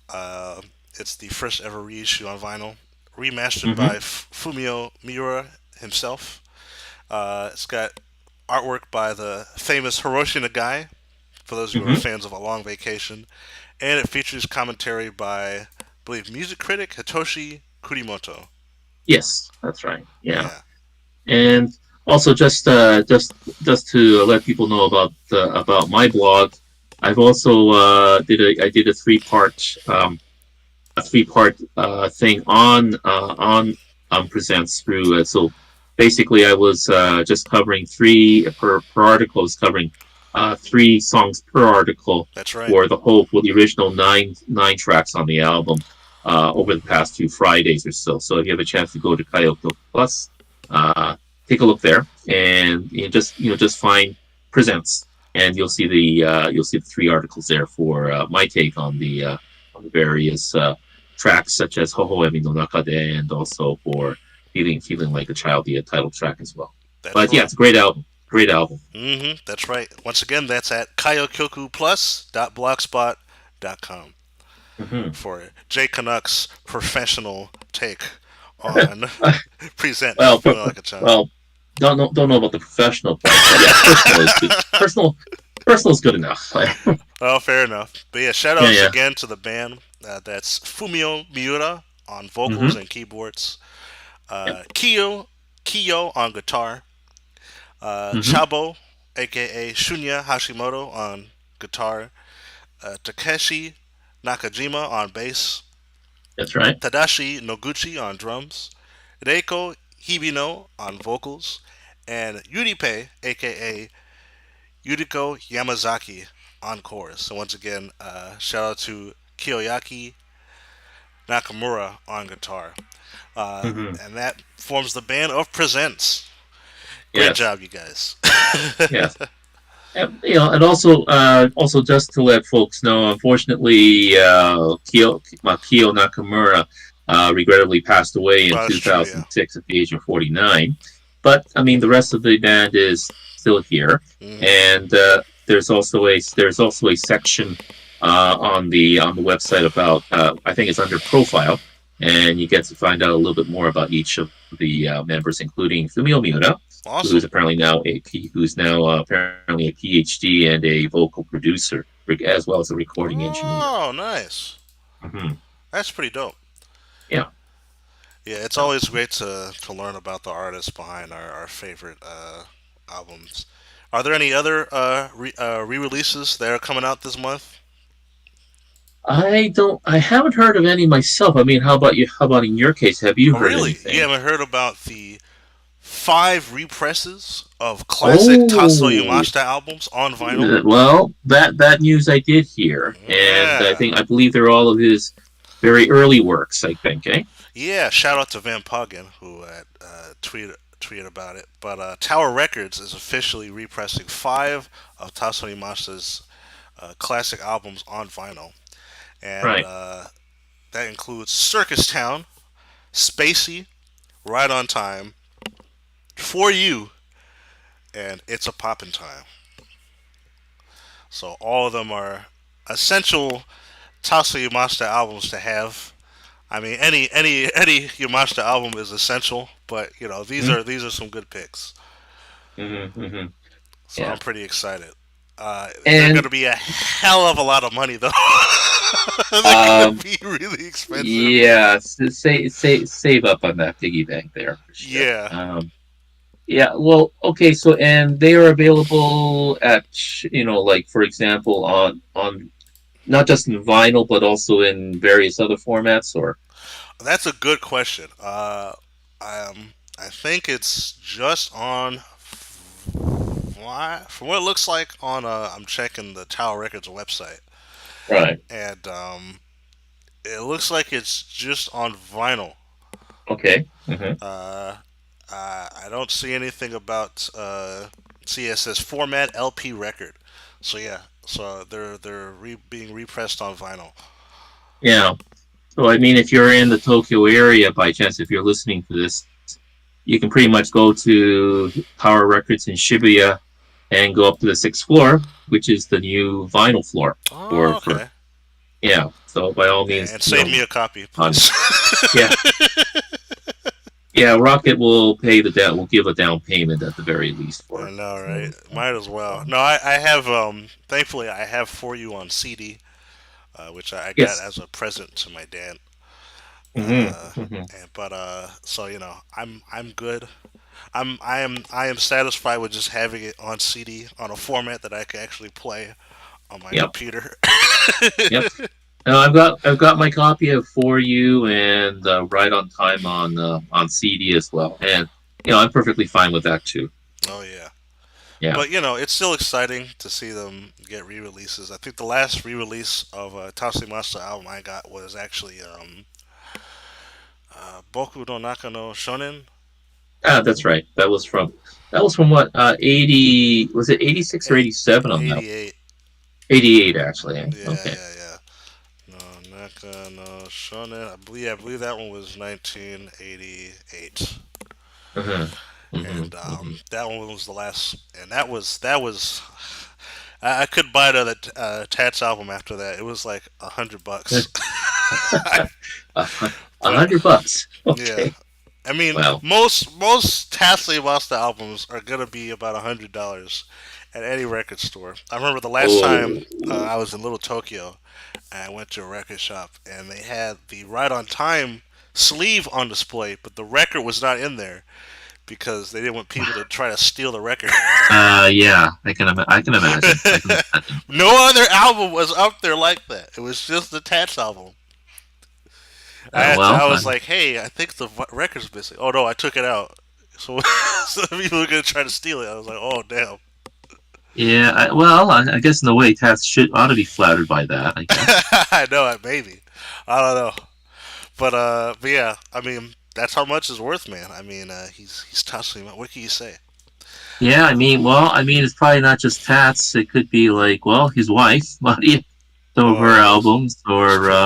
S1: Uh, it's the first ever reissue on vinyl, remastered
S2: Hmm.
S1: by Fumio Miura himself. It's got artwork by the famous Hiroshi Nagai, for those who are
S2: Hmm.
S1: fans of A Long Vacation, and it features commentary by, I believe, music critic Hitoshi Kurimoto.
S2: Yes, that's right. Yeah.
S1: Yeah,
S2: And also just to let people know about my blog, I've also I did a 3 part thing on presents through so basically I was just covering three per article, is covering 3 songs per article
S1: that's right.
S2: for the original nine tracks on the album over the past 2 Fridays or so. So if you have a chance to go to Kyoto Plus, take a look there, and just find presents, and you'll see the 3 articles there for my take on the various tracks, such as Hohoemi no Nakade, and also for feeling like a child, the title track as well.
S1: That's
S2: But yeah,
S1: right.
S2: it's a great album. Great album.
S1: That's right. Once again, that's at kayokyokuplus.blogspot.com
S2: Hmm.
S1: for Jay Canuck's professional take on present
S2: well,
S1: feeling like a child.
S2: well, don't know about the professional part, but yeah, personal is good. Personal is good enough.
S1: Well, fair enough. But yeah, shout
S2: Yeah,
S1: outs
S2: yeah.
S1: again to the band. That's Fumio Miura on vocals
S2: Hmm.
S1: and keyboards,
S2: Yeah.
S1: Kiyo on guitar,
S2: Hmm.
S1: Chabo, aka Shunya Hashimoto on guitar, Takeshi Nakajima on bass,
S2: That's right.
S1: Tadashi Noguchi on drums, Reiko Hibino on vocals, and Yuripe, aka Yuriko Yamazaki, on chorus. So once again, shout out to Kiyoyaki Nakamura on guitar.
S2: Hmm.
S1: And that forms the band of Presents. Great
S2: Yes.
S1: job, you guys.
S2: Yes. And also just to let folks know, unfortunately, Kyo Nakamura regrettably passed away in
S1: Oh, that's true. Yeah.
S2: 2006 at the age of 49. But I mean, the rest of the band is still here,
S1: Hmm.
S2: and there's also a section on the website about I think it's under profile, and you get to find out a little bit more about each of the members, including Fumio Miura,
S1: Awesome.
S2: who's now apparently a PhD and a vocal producer, as well as a recording engineer.
S1: Oh, nice.
S2: Hmm.
S1: That's pretty dope.
S2: Yeah.
S1: Yeah, it's
S2: So,
S1: always great to learn about the artists behind our favorite albums. Are there any other re-releases that are coming out this month?
S2: I haven't heard of any myself. I mean, how about you? How about in your case? Have you
S1: Oh,
S2: heard
S1: really? You
S2: anything?
S1: haven't heard about the 5 represses of classic Tatsuya
S2: Oh,
S1: Yamashita albums on vinyl?
S2: well, that news I did hear, and
S1: Yeah.
S2: I believe they're all of his very early works. I think, eh?
S1: Yeah, shout out to Van Puggen who tweeted about it. But Tower Records is officially repressing 5 of Tatsuya Yamashita's classic albums on vinyl. And
S2: Right.
S1: that includes Circus Town, Spacey, Right on Time, For You, and It's a Poppin' Time. So all of them are essential Tatsuya Yamashita albums to have. I mean, any Yamashita album is essential, but these are some good picks.
S2: Mm-hmm, hmm.
S1: So
S2: Yeah.
S1: I'm pretty excited. They're going
S2: And
S1: to be a hell of a lot of money though. They're going
S2: um,
S1: to be really expensive.
S2: yeah, save up on that piggy bank there for sure.
S1: Yeah,
S2: Yeah, well, okay, so and they are available at like for example on not just in vinyl but also in various other formats or
S1: that's a good question. I think it's just on. Why? From what it looks like on, I'm checking the Tower Records website,
S2: right.
S1: and it looks like it's just on vinyl.
S2: Okay. Hmm.
S1: Uh, I don't see anything about CSS format LP record. So yeah, so they're being repressed on vinyl.
S2: Yeah. So I mean if you're in the Tokyo area by chance if you're listening to this, you can pretty much go to Power Records in Shibuya and go up to the 6th floor, which is the new vinyl floor
S1: Oh,
S2: for
S1: okay.
S2: yeah. So by all
S1: Yeah,
S2: means,
S1: and save me a copy,
S2: on
S1: please.
S2: yeah. Yeah, Rocket will pay the debt. Will give a down payment at the very least
S1: I
S2: for.
S1: know, right?
S2: For
S1: Might as well. No, I have. Thankfully, I have For You on CD, which I got
S2: yes.
S1: as a present to my dad.
S2: Hmm. Hmm.
S1: But so I'm good. I am satisfied with just having it on CD on a format that I can actually play on my
S2: Yep.
S1: computer.
S2: Yep. No, I've got my copy of For You and Right on Time on CD as well, and I'm perfectly fine with that too.
S1: Oh yeah.
S2: Yeah.
S1: But it's still exciting to see them get re-releases. I think the last re-release of a Tatsu Master album I got was actually Boku no Naka no Shonen
S2: That's right. That was from what 80 was it 86 or
S1: eight,
S2: 87 on that
S1: 88.
S2: 88 actually. Eh?
S1: Yeah,
S2: Okay.
S1: yeah, yeah. No Naka no Shonen. I believe that one was 1988,
S2: Uh-huh. Hmm.
S1: and
S2: Hmm.
S1: that one was the last. And that was. I could buy another Tats album after that. It was like $100.
S2: a
S1: But
S2: $100.
S1: yeah,
S2: Okay.
S1: I mean,
S2: Well.
S1: most Tasley Master albums are gonna be about $100 at any record store. I remember the last time
S2: Oh.
S1: I was in Little Tokyo, and I went to a record shop, and they had the Right on Time sleeve on display, but the record was not in there because they didn't want people to try to steal the record.
S2: Yeah. I can imagine. I can imagine.
S1: No other album was up there like that. It was just the Tats album. I
S2: Well.
S1: was like, hey, I think the record's missing. Oh no, I took it out. So, so people were gonna try to steal it. I was like, oh damn.
S2: Yeah. I guess in a way, Tats should ought to be flattered by that. I guess.
S1: I know it, maybe. I don't know, but yeah, I mean, that's how much it's worth, man. I mean, he's touching. What can you say?
S2: Yeah, I mean, it's probably not just Tats. It could be like, well, his wife, Maria, some of her
S1: Oh,
S2: albums,
S1: that's true.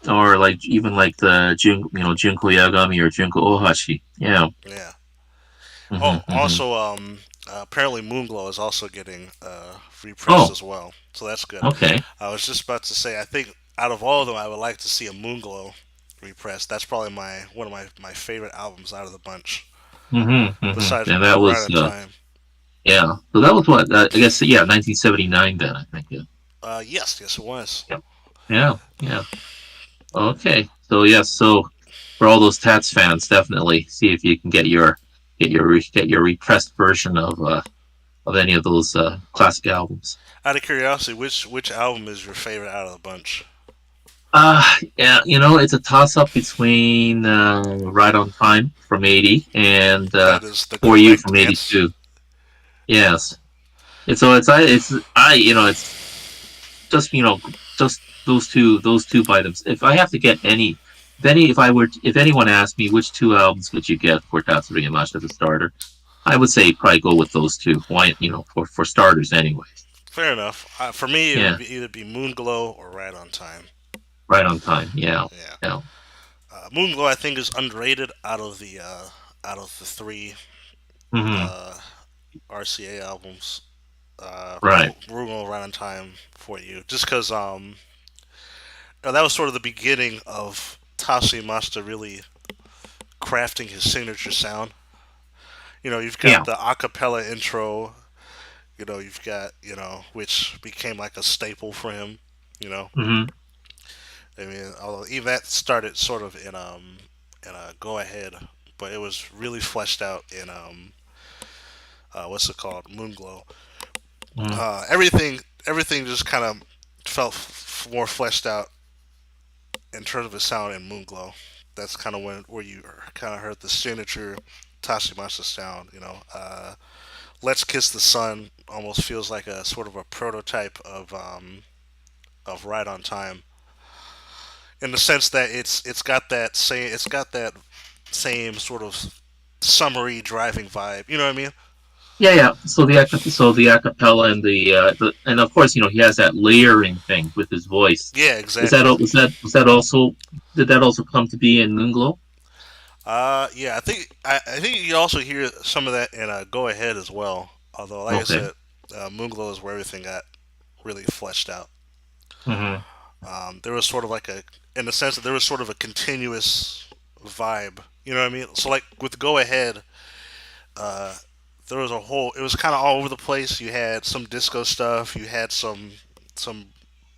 S2: or like even like the Junko Yagami or Junko Ohashi. Yeah.
S1: Yeah.
S2: Hmm,
S1: Oh,
S2: hmm.
S1: also, apparently Moonglow is also getting repressed
S2: Oh,
S1: as well, so that's good.
S2: okay.
S1: I was just about to say, I think out of all of them, I would like to see a Moonglow repressed. That's probably my one of my favorite albums out of the bunch,
S2: Hmm, hmm.
S1: besides
S2: And that
S1: Right
S2: was
S1: on Time.
S2: yeah. So that was what I guess, yeah, 1979. Then I think. Yeah.
S1: Yes, yes, it was.
S2: Yep. Yeah. Yeah. Okay. So yes. So for all those Tats fans, definitely see if you can get your repressed version of any of those classic albums.
S1: Out of curiosity, which album is your favorite out of the bunch?
S2: Yeah, it's a toss up between Right on Time from '80 and
S1: That is the
S2: For You
S1: correct
S2: from
S1: answer.
S2: '82. Yes, it's just just those two items. If anyone asked me which two albums would you get for Tatsuri Yamashita as a starter, I would say probably go with those two. Why, for starters anyway.
S1: Fair enough. For me, it would
S2: Yeah,
S1: be either be Moonglow or Right on Time.
S2: Right on Time. Yeah,
S1: Yeah.
S2: yeah.
S1: Moonglow, I think, is underrated out of the three
S2: Hmm.
S1: uh, RCA albums.
S2: Right.
S1: Moonglow, Right on Time for you, just because that was sort of the beginning of Tashi Masta really crafting his signature sound. You've got
S2: Yeah.
S1: the acapella intro. You've got which became like a staple for him. You know,
S2: Hmm.
S1: I mean, although even that started sort of in a Go Ahead, but it was really fleshed out in what's it called, Moonglow.
S2: Hmm.
S1: Everything just kind of felt more fleshed out in terms of its sound in Moonglow. That's kind of where you kind of heard the signature Tashimasa sound. Let's Kiss the Sun almost feels like a sort of a prototype of Right on Time in the sense that it's got that same sort of summery driving vibe. You know what I mean?
S2: Yeah, yeah. So the acapella and and of course, he has that layering thing with his voice.
S1: Yeah,
S2: Is that
S1: exactly.
S2: al- was that also did that also come to be in Moonglow?
S1: Yeah, I think you also hear some of that in Go Ahead as well. Although, like I
S2: Okay.
S1: said, Moonglow is where everything got really fleshed out.
S2: Hmm.
S1: There was sort of like in the sense that there was sort of a continuous vibe. You know what I mean? So like with Go Ahead, uh, there was a whole. It was kind of all over the place. You had some disco stuff. You had some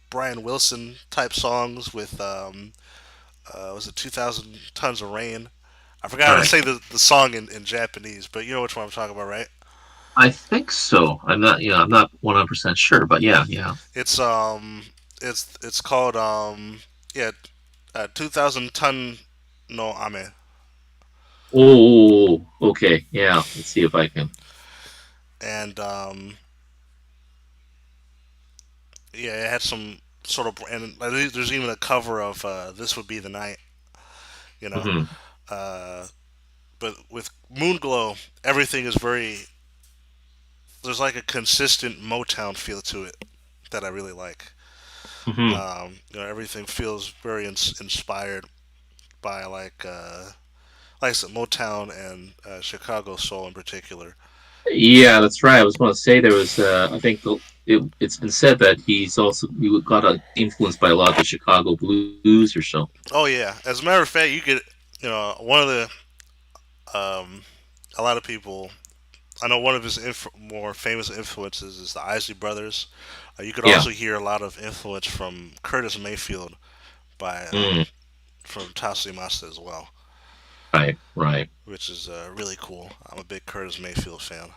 S1: Brian Wilson type songs with was it 2,000 Tons of Rain? I forgot how to
S2: Right.
S1: say the song in Japanese, but you know which one I'm talking about, right?
S2: I think so. I'm not 100% sure, but yeah, yeah.
S1: It's it's called yeah 2,000 Ton no Ame,
S2: Oh, okay. Yeah. Let's see if I can.
S1: and yeah, it had some sort of, and I think there's even a cover of This Would Be the Night, you know.
S2: Hmm.
S1: Uh, but with Moonglow, everything is very, there's like a consistent Motown feel to it that I really like.
S2: Hmm.
S1: Everything feels very inspired by like I said, Motown and Chicago soul in particular.
S2: Yeah, that's right. I was going to say there was. I think it's been said that he got influenced by a lot of the Chicago blues or so.
S1: Oh yeah, as a matter of fact, you could, one of the a lot of people. I know one of his more famous influences is the Isley Brothers. You could
S2: Yeah.
S1: also hear a lot of influence from Curtis Mayfield by
S2: Mm,
S1: from Tashi Masta as well,
S2: right. Right.
S1: which is really cool. I'm a big Curtis Mayfield fan.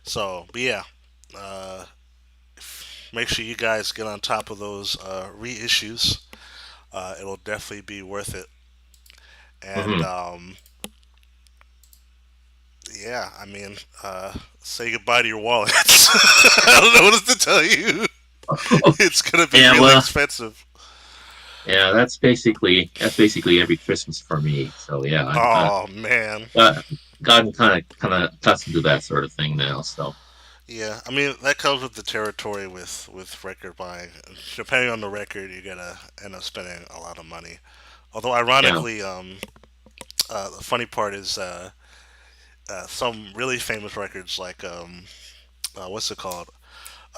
S1: So, but yeah, uh, make sure you guys get on top of those reissues. It'll definitely be worth it. And
S2: Hmm.
S1: yeah, I mean, say goodbye to your wallets. I don't know what to tell you. It's gonna be
S2: Yeah.
S1: really
S2: Well.
S1: expensive.
S2: Yeah. That's basically every Christmas for me. So yeah.
S1: Oh man,
S2: gotten kind of accustomed to that sort of thing now. So
S1: Yeah, I mean that comes with the territory with record buying. Depending on the record, you're gonna end up spending a lot of money. Although
S2: yeah,
S1: ironically, the funny part is some really famous records like what's it called?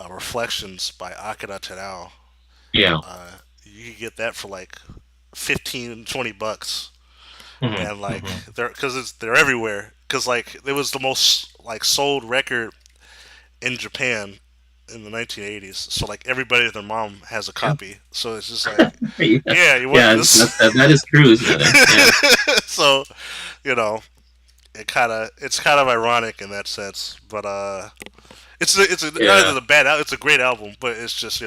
S1: Reflections by Akira Terao.
S2: yeah,
S1: Uh, you can get that for like 15, 20 bucks,
S2: hmm
S1: and like
S2: hmm
S1: they're everywhere. Because like it was the most like sold record in Japan in the 1980s. So like everybody and their mom has a
S2: yeah,
S1: copy. So it's just like,
S2: yeah,
S1: yeah, you want
S2: yeah.
S1: this?
S2: That is true, isn't it? Yeah,
S1: So you know, it's kind of ironic in that sense. But not
S2: yeah.
S1: a it's a great album, but it's just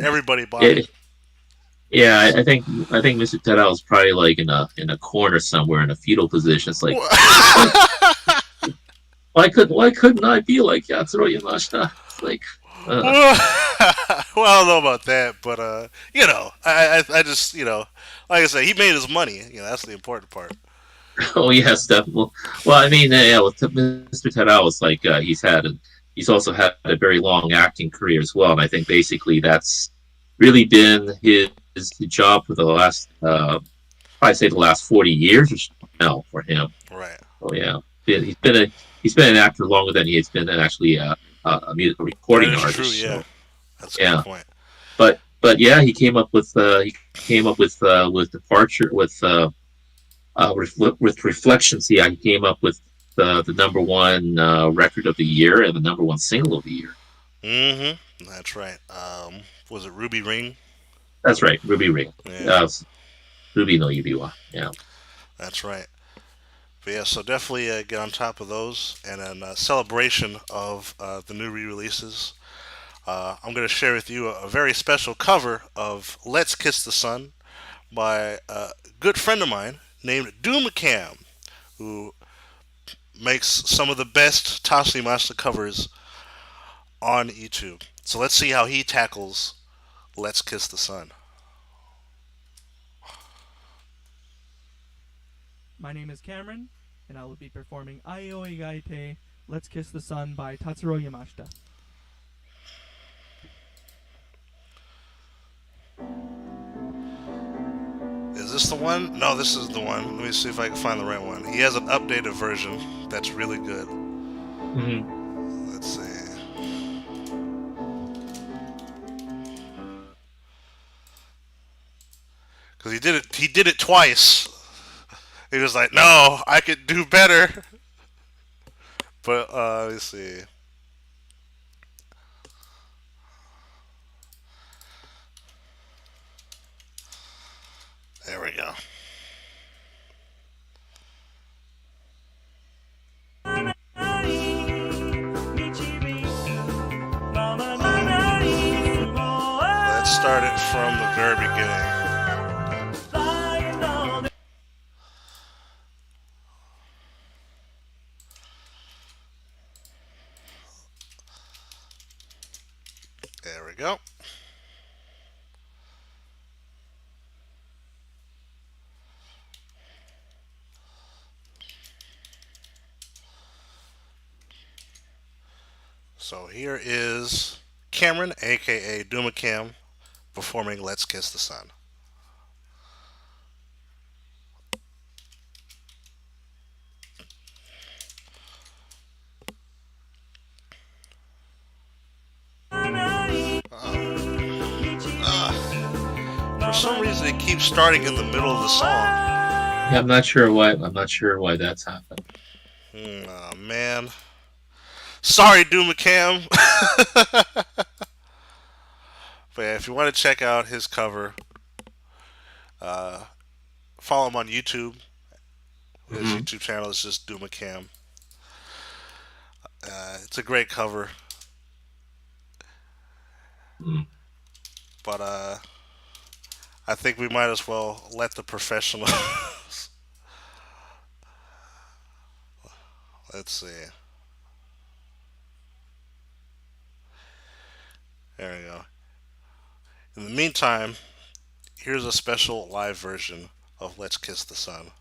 S1: everybody bought it.
S2: It, yeah, I think Mr. Tadao is probably like in a corner somewhere in a fetal position. It's like why why couldn't I be like Yatsuro Yamashita? It's like
S1: Well, I don't know about that, but I just like I said, he made his money. That's the important part.
S2: oh yes, definitely. Well, I mean, yeah, with Mr. Tadao, it's like he's also had a very long acting career as well, and I think basically that's really been his job for the last probably say the last 40 years or so now for him.
S1: Right.
S2: Oh yeah, he's been an actor longer than he's been actually a music
S1: That
S2: recording
S1: is true.
S2: artist.
S1: Yeah,
S2: So
S1: that's a good
S2: yeah,
S1: point.
S2: but yeah, he came up with departure with reflections. Yeah, he came up with the number one record of the year and the number one single of the year.
S1: Mm-hmm. That's right. Was it Ruby Ring?
S2: That's right, Ruby Ring,
S1: Yeah,
S2: uh, Ruby no Yubiwa. Yeah.
S1: that's right. But yeah, so definitely get on top of those, and in celebration of the new re-releases, I'm going to share with you a very special cover of "Let's Kiss the Sun" by a good friend of mine named Doomacam, who makes some of the best Tatsuya Master covers on YouTube. So let's see how he tackles "Let's Kiss the Sun."
S4: My name is Cameron, and I will be performing Aio Igaite Let's Kiss the Sun by Tatsuro Yamashita.
S1: Is this the one? No, this is the one. Let me see if I can find the right one. He has an updated version that's really good.
S2: Mm-hmm.
S1: Let's see. Because he did it twice. He was like, no, I could do better. But let me see. There we go. Let's start it from the very beginning. There we go. So here is Cameron, aka Dumacam, performing "Let's Kiss the Sun." For some reason, it keeps starting in the middle of the song.
S2: Yeah, I'm not sure why. I'm not sure why that's happened.
S1: Oh man, sorry, Dumacam. But yeah, if you want to check out his cover, uh, follow him on YouTube. His
S2: Mm-hmm.
S1: YouTube channel is just Dumacam. It's a great cover,
S2: Mm.
S1: but I think we might as well let the professional. Let's see. There we go. In the meantime, here's a special live version of "Let's Kiss the Sun."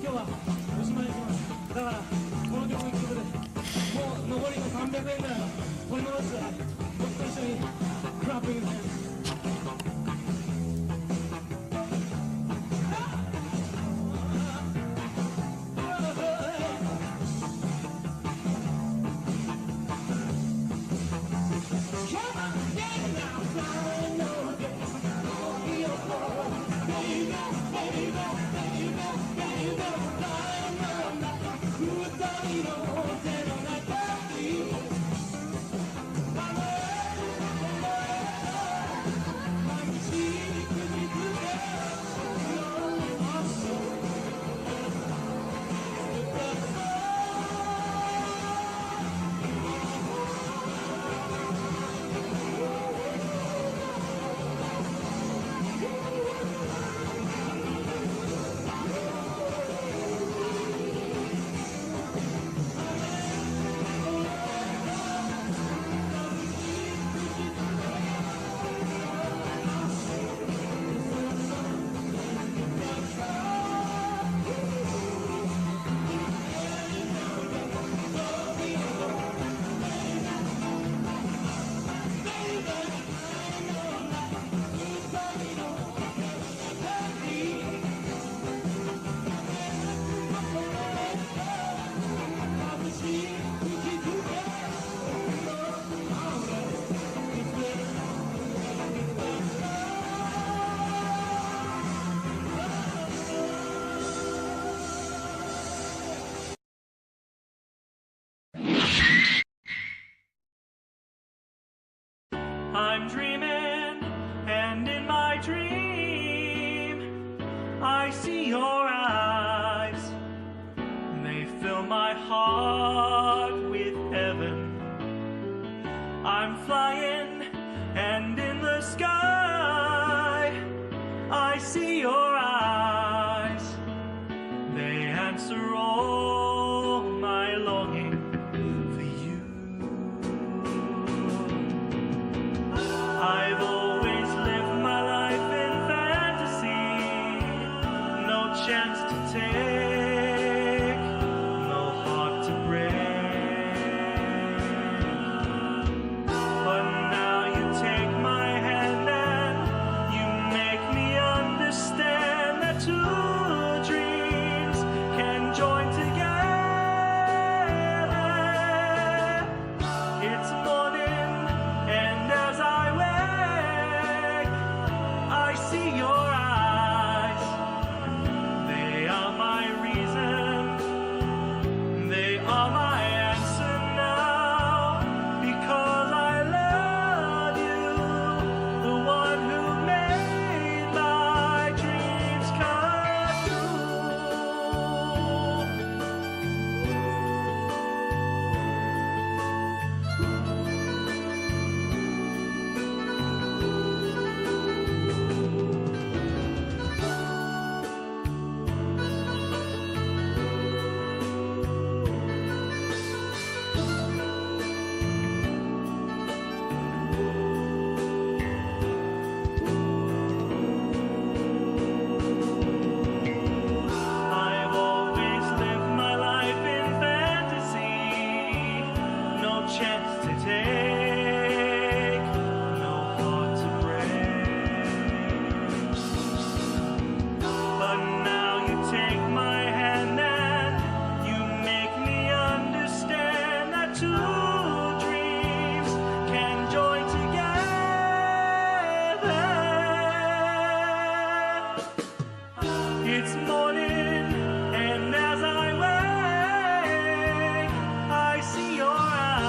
S3: 今日はおしまいにします。だからこの曲一曲でもう残りの300円ぐらいは取り戻すから僕と一緒にクラッピングです。
S5: I'm dreaming, and in my dream, I see your eyes. They fill my heart with heaven. I'm flying, and in the sky, I see your eyes. They answer all my longing for you. I've always lived my life in fantasy, no chance to take, no heart to break. But now you take my hand and you make me understand that two dreams can join together. It's morning, and as I wake, I see your eyes. They are my reason, they are my answer now, because I love you, the one who made my dreams come true. I've always lived my life in fantasy, no chance to take, no heart to break. But now you take my hand and you make me understand that two dreams can join together. It's morning, and as I wake, I see your eyes.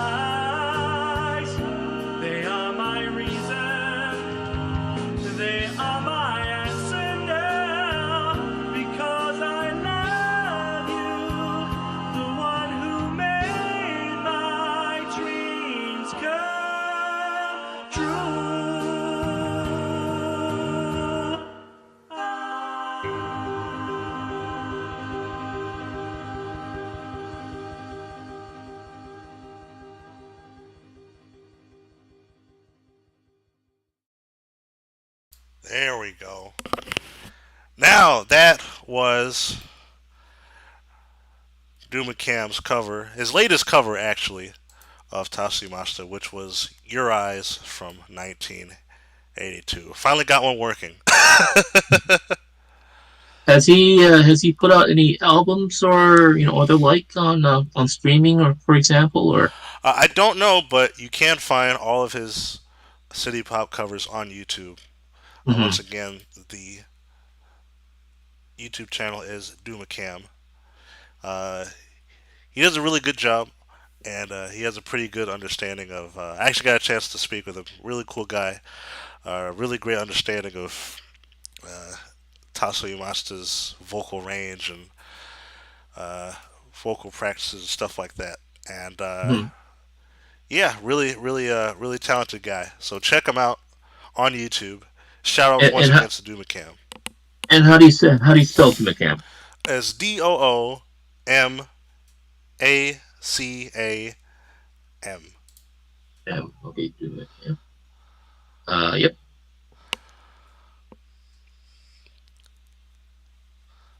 S5: They are my reason, they are my answer now, because I love you, the one who made my dreams come true.
S1: There we go. Now that was Duma Cam's cover, his latest cover actually, of Tatsumasta, which was Your Eyes from 1982. Finally got one working.
S2: Has he put out any albums or other like on streaming or for example or?
S1: I don't know, but you can find all of his city pop covers on YouTube.
S2: Mhm.
S1: Once again, the YouTube channel is Duma Cam. Uh, he does a really good job, and he has a pretty good understanding of. I actually got a chance to speak with him. Really cool guy. Really great understanding of uh, Tasso Yamasta's vocal range and uh, vocal practices and stuff like that. And
S2: Mhm.
S1: yeah, really talented guy. So check him out on YouTube. Shout out
S2: And,
S1: once
S2: and
S1: again
S2: how
S1: to Duma Cam.
S2: and how do you spell McCam?
S1: As DOOMACAM.
S2: Okay, do McCam. Yep.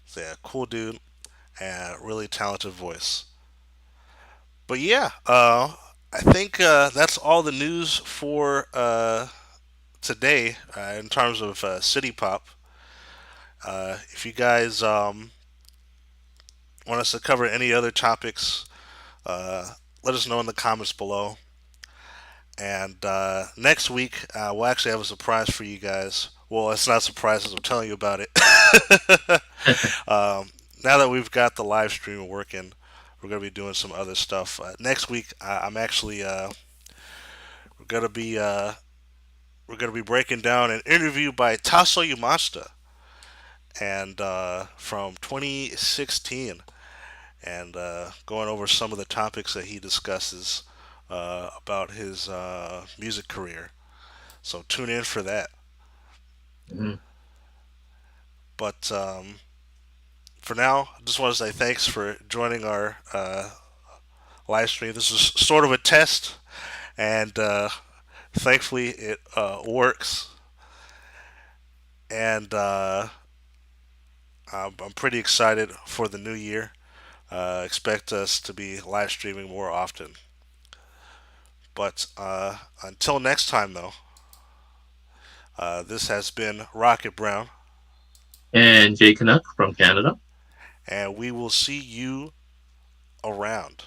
S1: So yeah, cool dude and really talented voice. But yeah, I think that's all the news for today in terms of city pop. If you guys want us to cover any other topics, let us know in the comments below. And next week, we'll actually have a surprise for you guys. Well, it's not a surprise, as I'm telling you about it. Now that we've got the live stream working, we're gonna be doing some other stuff. Next week, I'm actually we're gonna be uh, we're gonna be breaking down an interview by Tasso Yamashita and from 2016, and going over some of the topics that he discusses about his music career. So tune in for that.
S2: Mhm.
S1: But for now, I just want to say thanks for joining our live stream. This is sort of a test, and thankfully it works. And I'm pretty excited for the new year. Expect us to be live streaming more often. But until next time, though, this has been Rocket Brown,
S2: And Jay Canuck from Canada.
S1: and we will see you around.